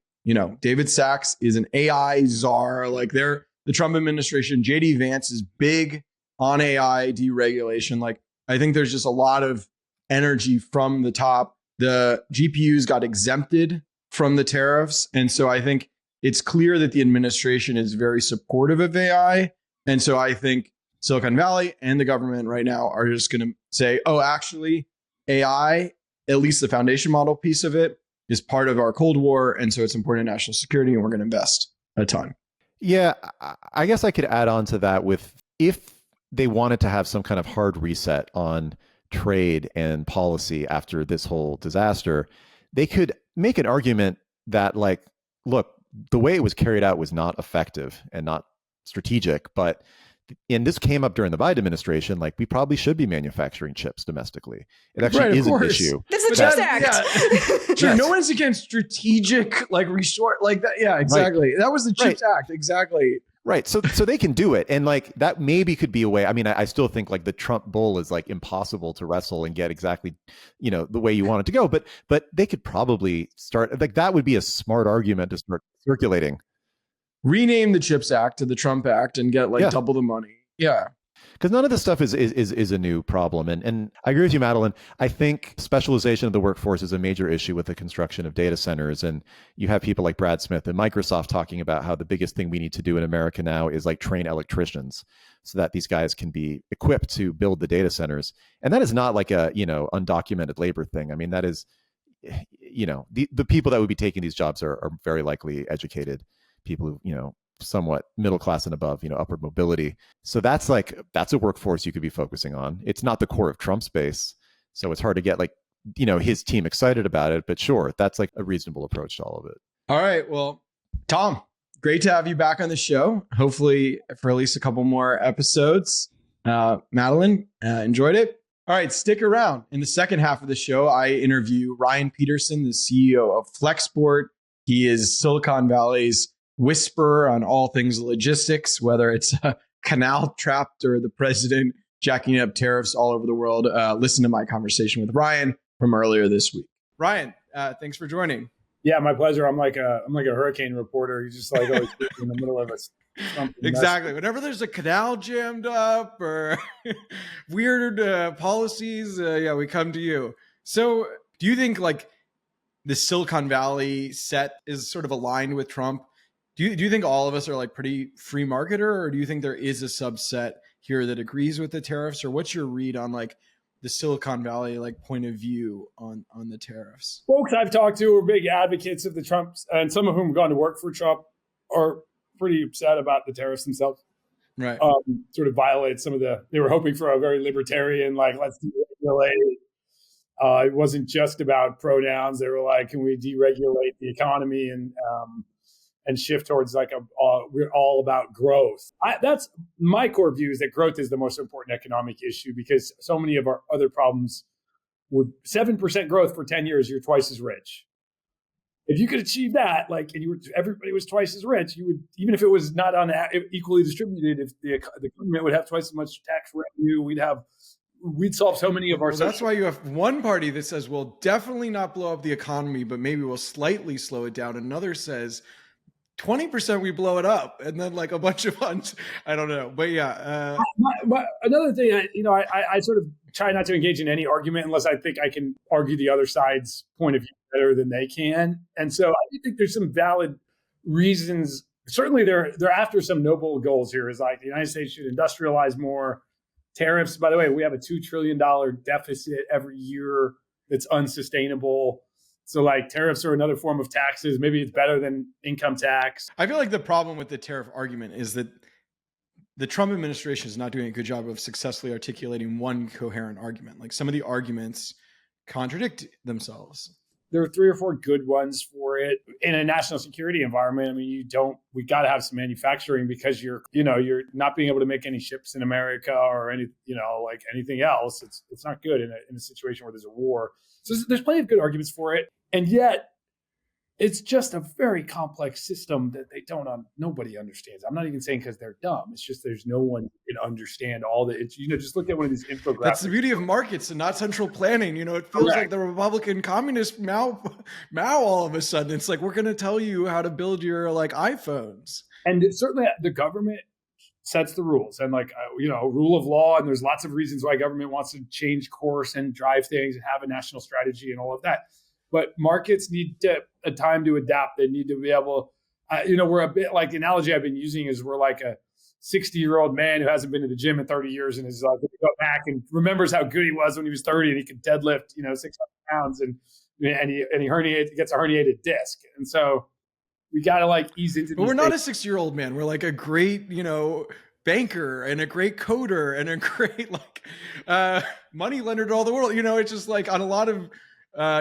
David Sachs is an AI czar. Like, the Trump administration, JD Vance is big on AI deregulation. Like, I think there's just a lot of energy from the top. The GPUs got exempted from the tariffs. And so I think it's clear that the administration is very supportive of AI. And so I think Silicon Valley and the government right now are just going to say, oh, actually, AI, at least the foundation model piece of it, is part of our Cold War. And so it's important to national security, and we're going to invest a ton. Yeah, I guess I could add on to that if they wanted to have some kind of hard reset on trade and policy after this whole disaster, they could make an argument that, like, look, the way it was carried out was not effective and not strategic. And this came up during the Biden administration, like, we probably should be manufacturing chips domestically. It actually is an issue. That's the CHIPS Act. Yeah. Sure, no one's against strategic, like, reshort, like that. Yeah, exactly. Right. That was the CHIPS Act. Exactly. Right. So they can do it. And, like, that maybe could be a way. I mean, I still think, like, the Trump bull is, like, impossible to wrestle and get exactly, the way you want it to go. But they could probably start, like, that would be a smart argument to start circulating. Rename the CHIPS Act to the Trump Act and get double the money. Yeah. Because none of this stuff is a new problem. And I agree with you, Madeline. I think specialization of the workforce is a major issue with the construction of data centers. And you have people like Brad Smith and Microsoft talking about how the biggest thing we need to do in America now is, like, train electricians so that these guys can be equipped to build the data centers. And that is not like a, undocumented labor thing. I mean, that is, the people that would be taking these jobs are very likely educated people who, somewhat middle class and above, upward mobility. So that's a workforce you could be focusing on. It's not the core of Trump's base. So it's hard to get, like, his team excited about it. But sure, that's, like, a reasonable approach to all of it. All right. Well, Tom, great to have you back on the show. Hopefully for at least a couple more episodes. Madeline, enjoyed it. All right. Stick around. In the second half of the show, I interview Ryan Petersen, the CEO of Flexport. He is Silicon Valley's whisperer on all things logistics, whether it's a canal trapped or the president jacking up tariffs all over the world. Listen to my conversation with Ryan from earlier this week. Ryan, thanks for joining. Yeah, my pleasure. I'm like a hurricane reporter. You're just like always in the middle of us. Exactly. Whenever there's a canal jammed up or weird policies, we come to you. So do you think, like, the Silicon Valley set is sort of aligned with Trump? Do you think all of us are, like, pretty free marketer, or do you think there is a subset here that agrees with the tariffs? Or what's your read on, like, the Silicon Valley, like, point of view on the tariffs? Folks I've talked to are big advocates of the Trumps, and some of whom have gone to work for Trump are pretty upset about the tariffs themselves. Right. Sort of violate they were hoping for a very libertarian, like, let's deregulate. It wasn't just about pronouns. They were like, can we deregulate the economy and shift towards, like, we're all about growth. That's my core view, is that growth is the most important economic issue, because so many of our other problems were 7% growth for 10 years. You're twice as rich. If you could achieve that, like, and everybody was twice as rich, you would, even if it was not equally distributed, if the government would have twice as much tax revenue, we'd solve so many of our. Well, that's why you have one party that says we'll definitely not blow up the economy, but maybe we'll slightly slow it down. Another says 20% we blow it up, and then, like, a bunch of I don't know, but yeah. Another thing, I sort of try not to engage in any argument unless I think I can argue the other side's point of view better than they can. And so I think there's some valid reasons certainly they're after some noble goals here. Is like the United States should industrialize more. Tariffs, by the way, we have a $2 trillion deficit every year that's unsustainable. So like tariffs are another form of taxes. Maybe it's better than income tax. I feel like the problem with the tariff argument is that the Trump administration is not doing a good job of successfully articulating one coherent argument. Like some of the arguments contradict themselves. There are 3 or 4 good ones for it in a national security environment. I mean, we got to have some manufacturing because you're not being able to make any ships in America or any, like anything else. It's not good in a situation where there's a war. So there's plenty of good arguments for it. And yet it's just a very complex system that nobody understands. I'm not even saying because they're dumb. It's just there's no one who can understand all the. Just look at one of these infographics. That's the beauty of markets and not central planning. It feels like the Republican communist Mao all of a sudden. It's like we're going to tell you how to build your iPhones. And certainly the government sets the rules and rule of law. And there's lots of reasons why government wants to change course and drive things and have a national strategy and all of that. But markets need a time to adapt. They need to be able, we're a bit like the analogy I've been using is we're like a 60-year-old man who hasn't been to the gym in 30 years and is going to go back and remembers how good he was when he was 30 and he could deadlift, 600 pounds and he gets a herniated disc. And so we got to ease into. But we're not a 60-year-old man. We're like a great, banker and a great coder and a great money lender to all the world. It's just like on a lot of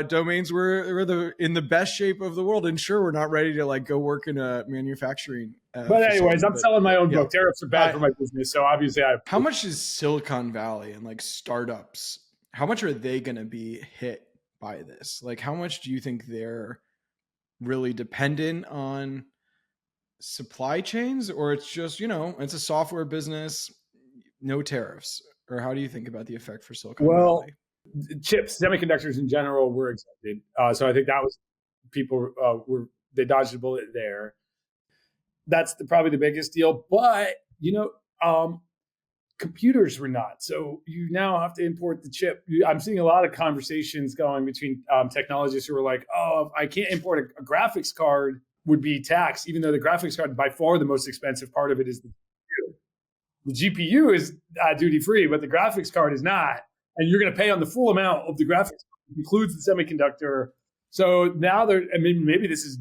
domains we're in the best shape of the world, and sure, we're not ready to go work in a manufacturing but anyways, I'm selling my own book. Tariffs are bad for my business, so obviously how much is Silicon Valley and startups, how much are they going to be hit by this? How much do you think they're really dependent on supply chains, or it's just it's a software business, no tariffs? Or how do you think about the effect for Silicon Valley? Chips, semiconductors in general were exempted. So I think that was they dodged a bullet there. That's probably the biggest deal. But, computers were not. So you now have to import the chip. I'm seeing a lot of conversations going between technologists who are like, oh, if I can't import a graphics card would be taxed, even though the graphics card, by far the most expensive part of it is the GPU. The GPU is duty free, but the graphics card is not. And you're going to pay on the full amount of the graphics, includes the semiconductor. So now maybe this is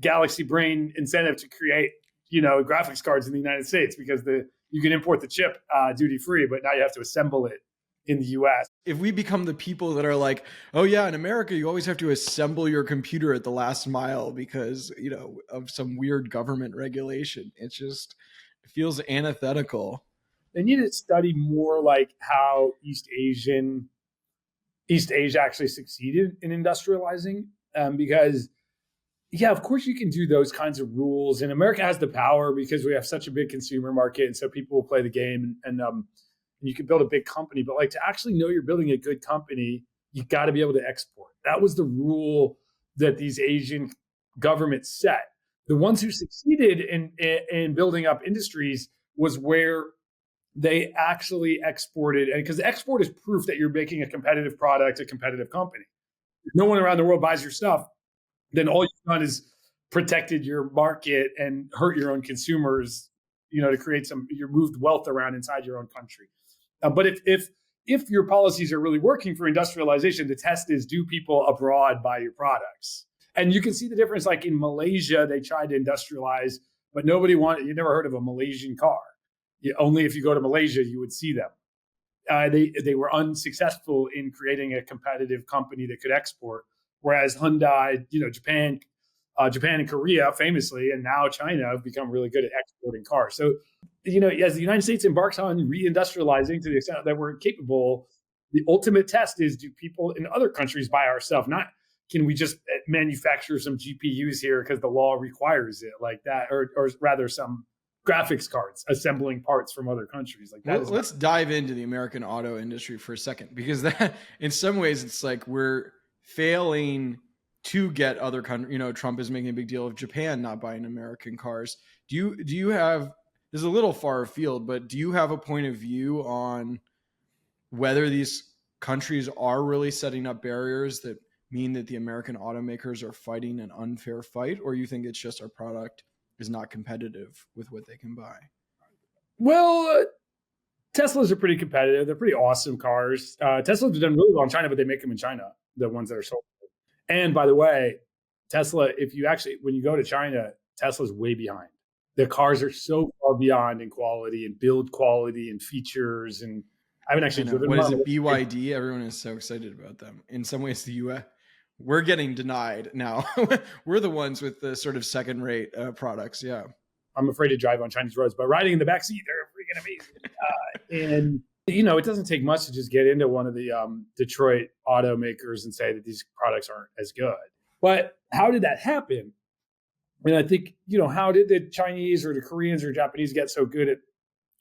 Galaxy Brain incentive to create, graphics cards in the United States because you can import the chip duty free, but now you have to assemble it in the US. If we become the people that are like, oh yeah, in America, you always have to assemble your computer at the last mile because, of some weird government regulation, it feels antithetical. They need to study more how East Asia actually succeeded in industrializing because, of course you can do those kinds of rules. And America has the power because we have such a big consumer market. And so people will play the game and you can build a big company. But to actually know you're building a good company, you got to be able to export. That was the rule that these Asian governments set. The ones who succeeded in building up industries was where they actually exported, and because export is proof that you're making a competitive product, a competitive company. If no one around the world buys your stuff, then all you've done is protected your market and hurt your own consumers, to create you moved wealth around inside your own country. But if your policies are really working for industrialization, the test is, do people abroad buy your products? And you can see the difference. In Malaysia, they tried to industrialize, but you never heard of a Malaysian car. Only if you go to Malaysia, you would see them. They were unsuccessful in creating a competitive company that could export, whereas Hyundai, Japan and Korea famously, and now China have become really good at exporting cars. So, as the United States embarks on reindustrializing to the extent that we're capable, the ultimate test is, do people in other countries buy our stuff? Not can we just manufacture some GPUs here because the law requires it like that, or rather some graphics cards, assembling parts from other countries like that. Let's dive into the American auto industry for a second, because that, in some ways, it's like we're failing to get other countries. Trump is making a big deal of Japan not buying American cars. Do you have, this is a little far afield, but do you have a point of view on whether these countries are really setting up barriers that mean that the American automakers are fighting an unfair fight, or you think it's just our product is not competitive with what they can buy? Well, Teslas are pretty competitive. They're pretty awesome cars. Tesla's done really well in China, but they make them in China, the ones that are sold. And by the way, Tesla, when you go to China, Tesla's way behind. The cars are so far beyond in quality and build quality and features. And I haven't actually driven. What is it? BYD? Everyone is so excited about them. In some ways, the US, we're getting denied now. We're the ones with the sort of second-rate products. Yeah. I'm afraid to drive on Chinese roads, but riding in the backseat, they're freaking amazing. And it doesn't take much to just get into one of the Detroit automakers and say that these products aren't as good. But how did that happen? And I think, how did the Chinese or the Koreans or Japanese get so good at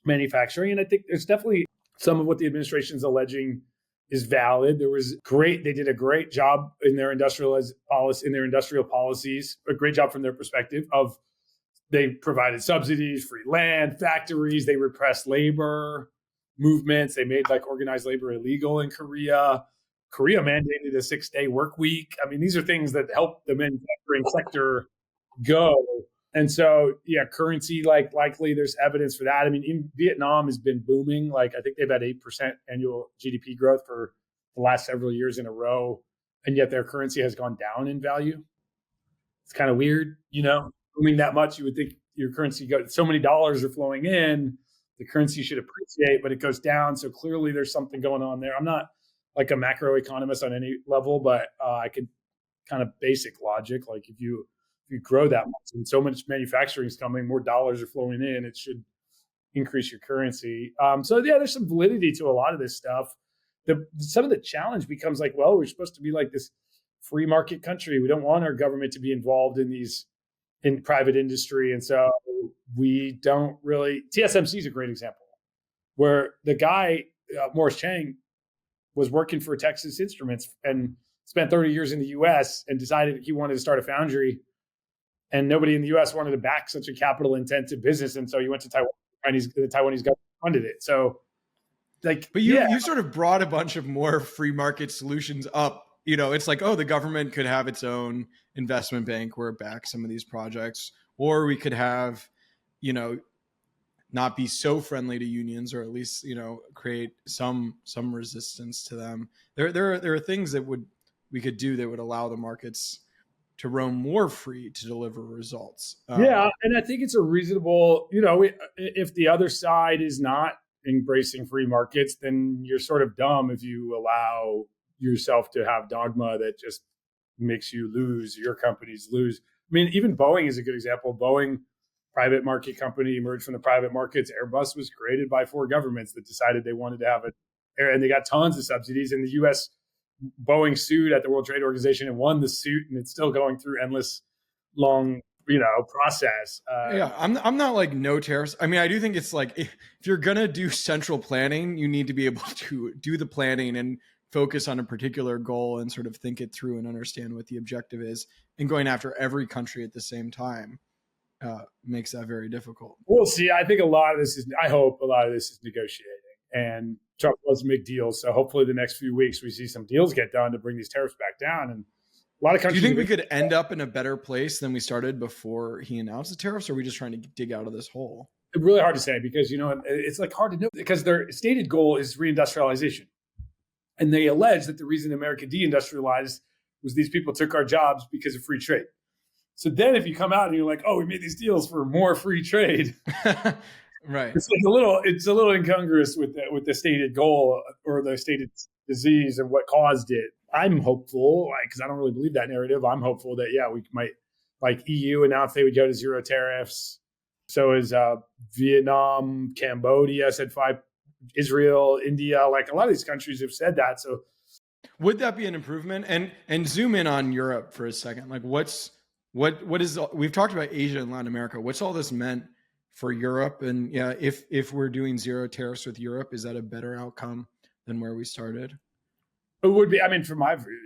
manufacturing? And I think there's definitely some of what the administration is alleging is valid. They did a great job in their industrial policies, a great job from their perspective of they provided subsidies, free land, factories, they repressed labor movements. They made organized labor illegal in Korea. Korea mandated a 6-day work week. I mean, these are things that help the manufacturing sector go. And so, currency, likely there's evidence for that. I mean, in Vietnam has been booming. I think they've had 8% annual GDP growth for the last several years in a row. And yet their currency has gone down in value. It's kind of weird, booming that much. You would think your currency so many dollars are flowing in, the currency should appreciate, but it goes down. So clearly there's something going on there. I'm not a macroeconomist on any level, but I could kind of basic logic. If you grow that much and so much manufacturing is coming, more dollars are flowing in, it should increase your currency. There's some validity to a lot of this stuff. Some of the challenge becomes we're supposed to be this free market country. We don't want our government to be involved in private industry. And so we don't really, TSMC is a great example where the guy, Morris Chang, was working for Texas Instruments and spent 30 years in the US and decided he wanted to start a foundry. And nobody in the US wanted to back such a capital intensive business. And so he went to Taiwan, and the Taiwanese government funded it. So but you sort of brought a bunch of more free market solutions up. It's the government could have its own investment bank where it backs some of these projects, or we could have, not be so friendly to unions, or at least, create some resistance to them. There are things that we could do that would allow the markets to roam more free to deliver results. And I think it's a reasonable, if the other side is not embracing free markets, then you're sort of dumb if you allow yourself to have dogma that just makes you lose, your companies lose. I mean, even Boeing is a good example. Boeing, private market company, emerged from the private markets. Airbus was created by 4 governments that decided they wanted to have it, and they got tons of subsidies. In the U.S., Boeing sued at the World Trade Organization and won the suit, and it's still going through endless, long, process. I'm not no tariffs. I mean, I do think it's if you're gonna do central planning, you need to be able to do the planning and focus on a particular goal and sort of think it through and understand what the objective is. And going after every country at the same time makes that very difficult. We'll see. I think I hope a lot of this is negotiating, and Trump wants to make deals. So hopefully the next few weeks we see some deals get done to bring these tariffs back down. And a lot of countries. Do you think we could end up in a better place than we started before he announced the tariffs? Or are we just trying to dig out of this hole? It's really hard to say because, it's hard to know because their stated goal is reindustrialization. And they allege that the reason America deindustrialized was these people took our jobs because of free trade. So then if you come out and you're like, oh, we made these deals for more free trade. Right. It's a little incongruous with the stated goal or the stated disease and what caused it. I'm hopeful, because I don't really believe that narrative. I'm hopeful that, we might, EU announced they would go to 0 tariffs. So is Vietnam, Cambodia said 5, Israel, India, a lot of these countries have said that. So would that be an improvement? And zoom in on Europe for a second. We've talked about Asia and Latin America. What's all this meant for Europe? And if we're doing 0 tariffs with Europe, is that a better outcome than where we started? It would be. I mean, from my view,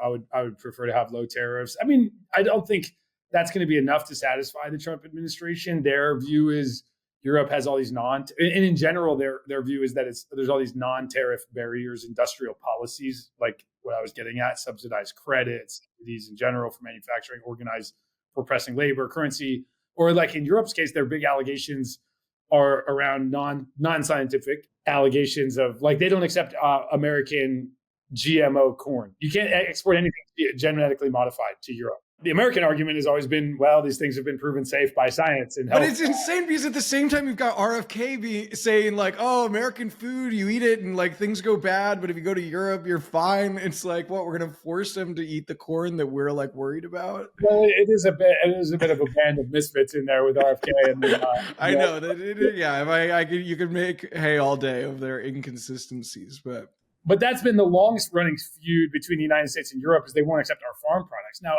I would prefer to have low tariffs. I mean, I don't think that's going to be enough to satisfy the Trump administration. Their view is Europe has all these and in general, their view is that there's all these non-tariff barriers, industrial policies, like what I was getting at, subsidized credits, subsidies in general for manufacturing, organized for pressing labor, currency, Or like in Europe's case, their big allegations are around non-scientific allegations of like, they don't accept American GMO corn. You can't export anything genetically modified to Europe. The American argument has always been, well, these things have been proven safe by science and health. But it's insane because at the same time, you've got RFK saying like, oh, American food, you eat it and like things go bad. But if you go to Europe, you're fine. It's like, what, we're going to force them to eat the corn that we're like worried about? Well, it is a bit of a band of misfits in there with RFK. And I know that. Yeah, you could make hay all day of their inconsistencies, But that's been the longest running feud between the United States and Europe is they won't accept our farm products. Now,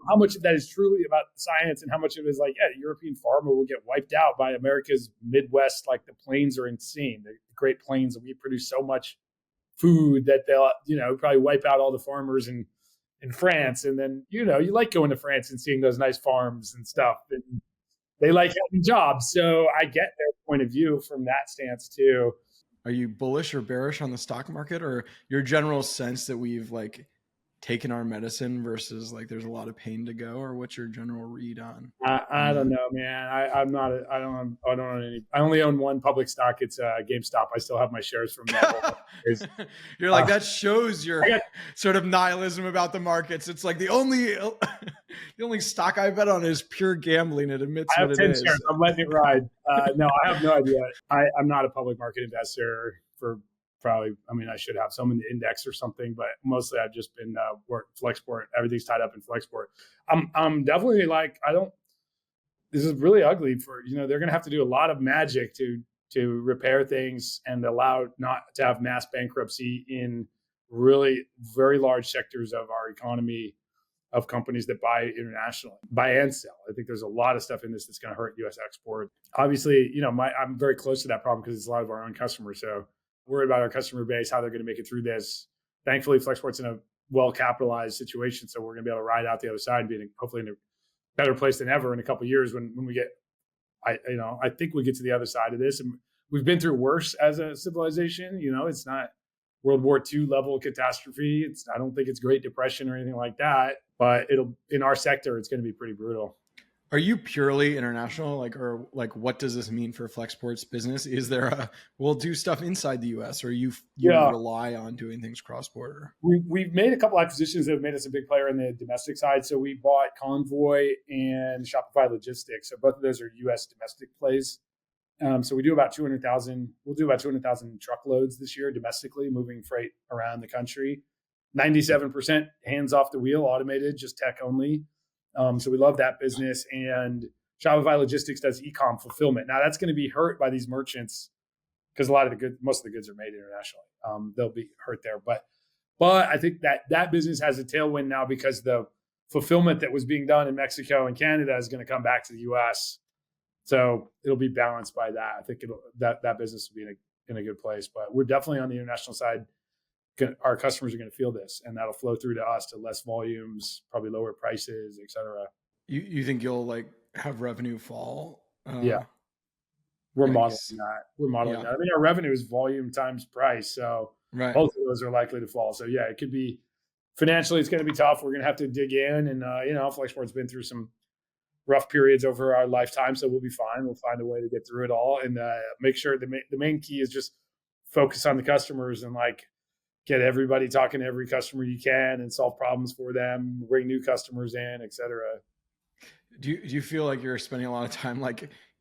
how much of that is truly about science and how much of it is like, yeah, the European farmer will get wiped out by America's Midwest. Like the plains are insane. The Great Plains, we produce so much food that they'll, probably wipe out all the farmers in France. And then, you like going to France and seeing those nice farms and stuff. And they like having jobs. So I get their point of view from that stance too. Are you bullish or bearish on the stock market, or your general sense that we've like taken our medicine versus like there's a lot of pain to go, or what's your general read on? I don't know, man. I don't own any. I only own one public stock. It's GameStop. I still have my shares from that. You're like, that shows your sort of nihilism about the markets. It's like the only stock I bet on is pure gambling. It admits I have what 10 it is. shares. I'm letting it ride. No, I have no idea. I'm not a public market investor for probably, I should have some in the index or something, but mostly I've just been Flexport. Everything's tied up in Flexport. I'm definitely like, this is really ugly for, they're going to have to do a lot of magic to repair things and allow not to have mass bankruptcy in really very large sectors of our economy of companies that buy internationally, buy and sell. I think there's a lot of stuff in this that's going to hurt U.S. export. Obviously, I'm very close to that problem because it's a lot of our own customers. So worried about our customer base, how they're going to make it through this. Thankfully, Flexport's in a well-capitalized situation, so we're going to be able to ride out the other side and be hopefully in a better place than ever in a couple of years when we get, I think we get to the other side of this. And we've been through worse as a civilization. It's not World War II level catastrophe. I don't think it's Great Depression or anything like that, but in our sector, it's going to be pretty brutal. Are you purely international? Or what does this mean for Flexport's business? Is there we'll do stuff inside the US, or you rely on doing things cross-border? We've made a couple acquisitions that have made us a big player in the domestic side. So we bought Convoy and Shopify Logistics. So both of those are US domestic plays. So we do about 200,000. We'll do about 200,000 truckloads this year domestically, moving freight around the country. 97% hands off the wheel, automated, just tech only. So we love that business. And Shopify Logistics does e-com fulfillment. Now that's going to be hurt by these merchants because most of the goods are made internationally. They'll be hurt there. But I think that business has a tailwind now because the fulfillment that was being done in Mexico and Canada is going to come back to the U.S. So it'll be balanced by that. I think that business will be in a good place. But we're definitely on the international side. Our customers are going to feel this, and that'll flow through to us to less volumes, probably lower prices, et cetera. You think you'll have revenue fall? Yeah. We're modeling that. Our revenue is volume times price. So both of those are likely to fall. So yeah, it could be financially, it's going to be tough. We're going to have to dig in and, Flexport's been through some rough periods over our lifetime. So we'll be fine. We'll find a way to get through it all and make sure the main key is just focus on the customers and get everybody talking to every customer you can and solve problems for them, bring new customers in, et cetera. Do you feel like you're spending a lot of time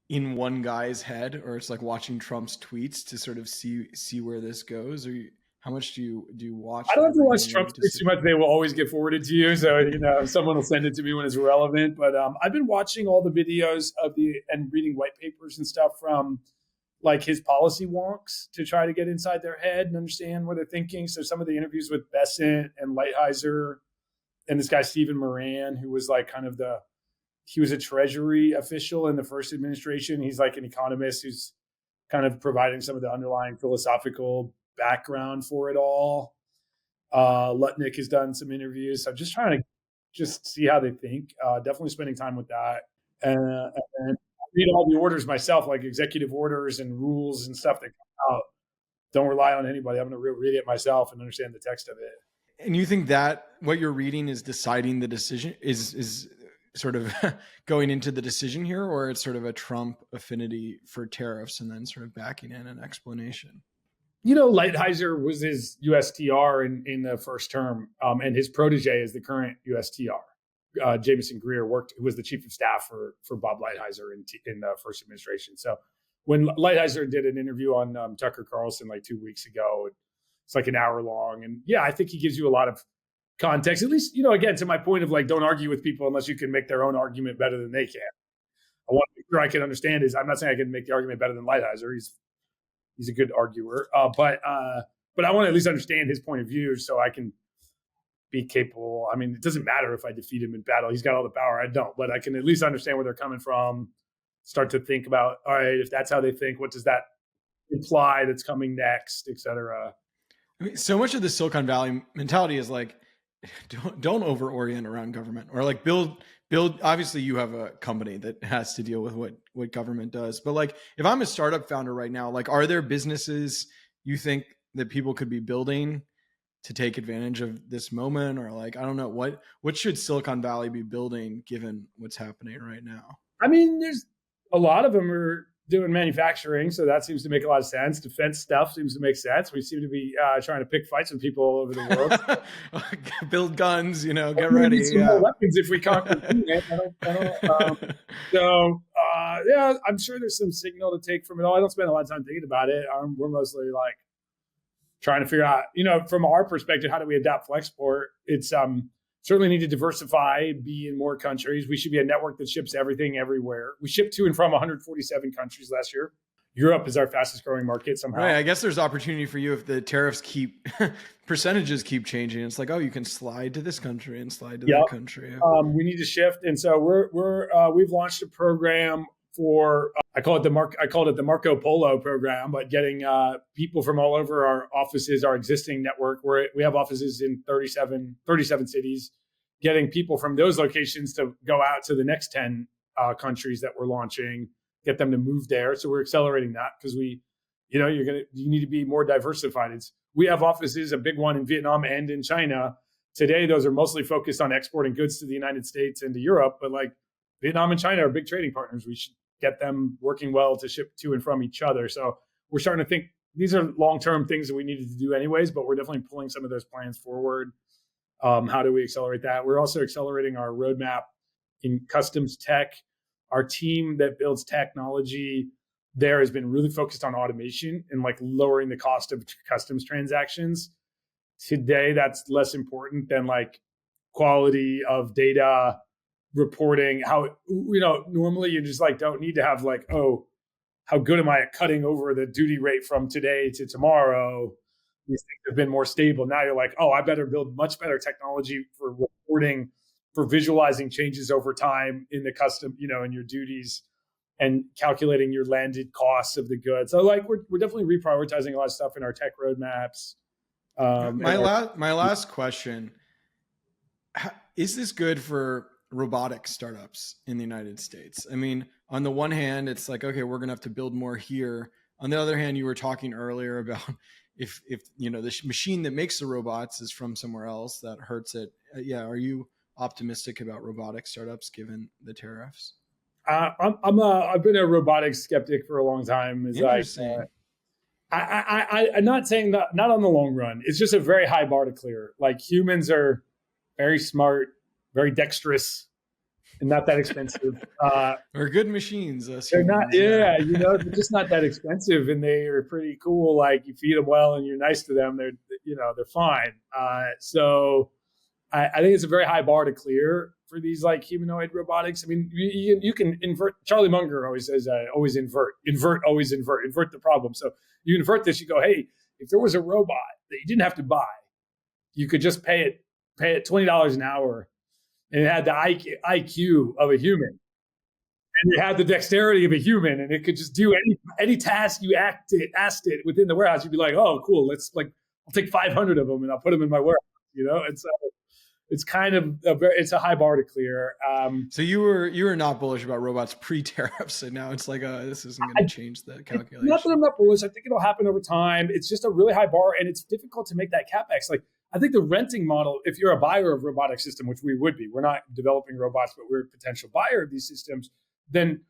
in one guy's head, or it's like watching Trump's tweets to sort of see where this goes? Or how much do you watch? I don't have to watch Trump's tweets too much. They will always get forwarded to you. So, someone will send it to me when it's relevant. But I've been watching all the videos and reading white papers and stuff from his policy wonks to try to get inside their head and understand what they're thinking. So some of the interviews with Bessent and Lighthizer and this guy, Stephen Moran, who was he was a treasury official in the first administration. He's an economist who's kind of providing some of the underlying philosophical background for it all. Lutnick has done some interviews. So I'm just trying to just see how they think. Definitely spending time with that. And read all the orders myself, like executive orders and rules and stuff that come out. Don't rely on anybody. I'm going to read it myself and understand the text of it. And you think that what you're reading is deciding the decision is sort of going into the decision here, or it's sort of a Trump affinity for tariffs and then sort of backing in an explanation? Lighthizer was his USTR in the first term, and his protege is the current USTR. Jameson Greer who was the chief of staff for Bob Lighthizer in the first administration. So when Lighthizer did an interview on Tucker Carlson like 2 weeks ago, it's like an hour long. And yeah, I think he gives you a lot of context, at least, again, to my point of like, don't argue with people unless you can make their own argument better than they can. I want to make sure I can understand I'm not saying I can make the argument better than Lighthizer. He's a good arguer. But I want to at least understand his point of view so I can be capable. I mean, it doesn't matter if I defeat him in battle. He's got all the power. I don't, but I can at least understand where they're coming from, start to think about, all right, if that's how they think, what does that imply that's coming next, et cetera. I mean, so much of the Silicon Valley mentality is like, don't over orient around government, or like build. Obviously you have a company that has to deal with what government does. But like, if I'm a startup founder right now, like, are there businesses you think that people could be building to take advantage of this moment? Or like, I don't know, what should Silicon Valley be building given what's happening right now? I mean, there's a lot of them are doing manufacturing, so that seems to make a lot of sense. Defense stuff seems to make sense. We seem to be trying to pick fights with people all over the world. Build guns, get ready. More weapons if we conquer. Yeah, I'm sure there's some signal to take from it all. I don't spend a lot of time thinking about it. We're mostly like trying to figure out, from our perspective, how do we adapt Flexport? It's certainly need to diversify, be in more countries. We should be a network that ships everything everywhere. We shipped to and from 147 countries last year. Europe is our fastest growing market somehow. Right. I guess there's opportunity for you if the tariffs percentages keep changing. It's like, oh, you can slide to this country and slide to that country. We need to shift. And so we've launched a program for, I call it the Marco Polo program, but getting people from all over our offices, our existing network, where we have offices in 37 cities, getting people from those locations to go out to the next 10 countries that we're launching, get them to move there. So we're accelerating that because you need to be more diversified. We have offices, a big one in Vietnam and in China. Today, those are mostly focused on exporting goods to the United States and to Europe, but like Vietnam and China are big trading partners. We should get them working well to ship to and from each other. So we're starting to think these are long-term things that we needed to do anyways, but we're definitely pulling some of those plans forward. How do we accelerate that? We're also accelerating our roadmap in customs tech. Our team that builds technology there has been really focused on automation and like lowering the cost of customs transactions. Today, that's less important than like quality of data, reporting, how, normally you just like don't need to have like, oh, how good am I at cutting over the duty rate from today to tomorrow? These things have been more stable. Now you're like, oh, I better build much better technology for reporting, for visualizing changes over time in the custom, in your duties and calculating your landed costs of the goods. So like we're definitely reprioritizing a lot of stuff in our tech roadmaps. My last question, is this good for robotic startups in the United States? I mean, on the one hand, it's like, okay, we're going to have to build more here. On the other hand, you were talking earlier about if the machine that makes the robots is from somewhere else, that hurts it. Are you optimistic about robotic startups given the tariffs? I've been a robotics skeptic for a long time. I'm not saying that, not on the long run. It's just a very high bar to clear. Like humans are very smart, very dexterous, and not that expensive. They're good machines. They're not, they're just not that expensive, and they are pretty cool. Like you feed them well, and you're nice to them. They're fine. So I think it's a very high bar to clear for these like humanoid robotics. I mean, you can invert. Charlie Munger always says, always invert, always invert the problem. So you invert this. You go, hey, if there was a robot that you didn't have to buy, you could just pay it $20 an hour. And it had the IQ of a human, and it had the dexterity of a human, and it could just do any task you asked it within the warehouse. You'd be like, "Oh, cool! I'll take 500 of them and I'll put them in my warehouse." And so it's kind of it's a high bar to clear. So you were not bullish about robots pre-tariffs, and now it's like, this isn't going to change the calculation. Not that I'm not bullish. I think it'll happen over time. It's just a really high bar, and it's difficult to make that CapEx. Like I think the renting model, if you're a buyer of robotic system, which we would be, we're not developing robots, but we're a potential buyer of these systems, then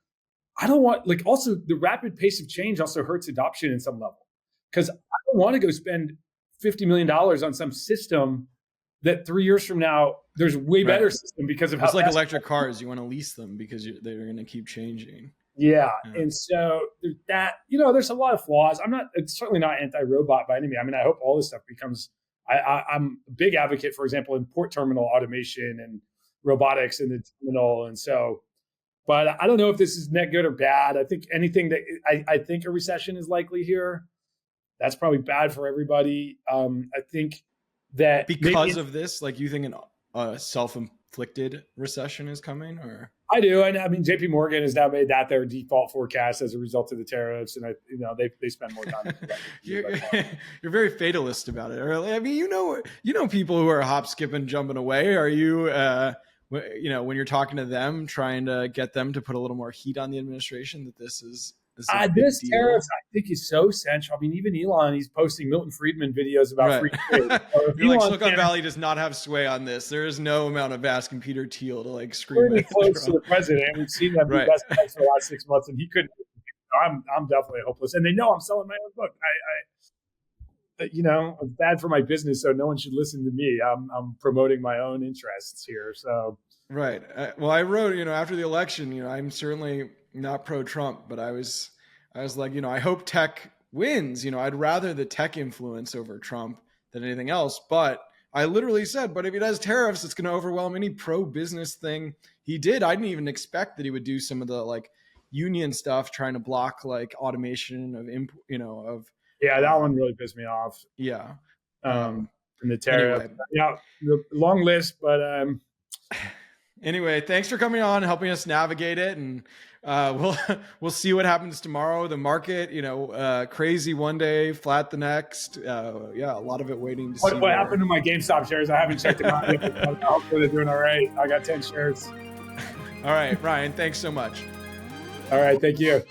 I don't want, like, also the rapid pace of change also hurts adoption in some level. Because I don't want to go spend $50 million on some system that 3 years from now, there's way better system because of it's like electric cars. You want to lease them because they're going to keep changing. Yeah. And so that, there's a lot of flaws. It's certainly not anti-robot by any means. I mean, I hope all this stuff becomes, I'm a big advocate, for example, in port terminal automation and robotics in the terminal. And so, but I don't know if this is net good or bad. I think anything that I think a recession is likely here. That's probably bad for everybody. I think that because of this, like, you think a self-inflicted recession is coming, or? I do. And I mean, JP Morgan has now made that their default forecast as a result of the tariffs. And they spend more time. You're very fatalist about it. I mean, you know, people who are hop, skipping, jumping away. Are you, when you're talking to them, trying to get them to put a little more heat on the administration, that this is this tariffs, I think, is so central. I mean, even Elon, he's posting Milton Friedman videos about free trade. Silicon Valley does not have sway on this. There is no amount of asking Peter Thiel to scream pretty close to the president. We've seen that be best friends for the last 6 months, and he couldn't. I'm definitely hopeless, and they know I'm selling my own book. It's bad for my business, so no one should listen to me. I'm promoting my own interests here. So right. Well, I wrote, after the election, I'm certainly not pro-Trump, but I was like, I hope tech wins. I'd rather the tech influence over Trump than anything else. But I literally said, but if he does tariffs, it's going to overwhelm any pro-business thing he did. I didn't even expect that he would do some of the union stuff, trying to block automation of yeah, that one really pissed me off. Yeah. And the tariff. Anyway. Yeah, the long list, but anyway, thanks for coming on and helping us navigate it, and we'll see what happens tomorrow. The market, crazy one day, flat the next. A lot of it waiting to see. What happened to my GameStop shares? I haven't checked them out yet. Hopefully they're doing all right. I got 10 shares. All right, Ryan, thanks so much. All right, thank you.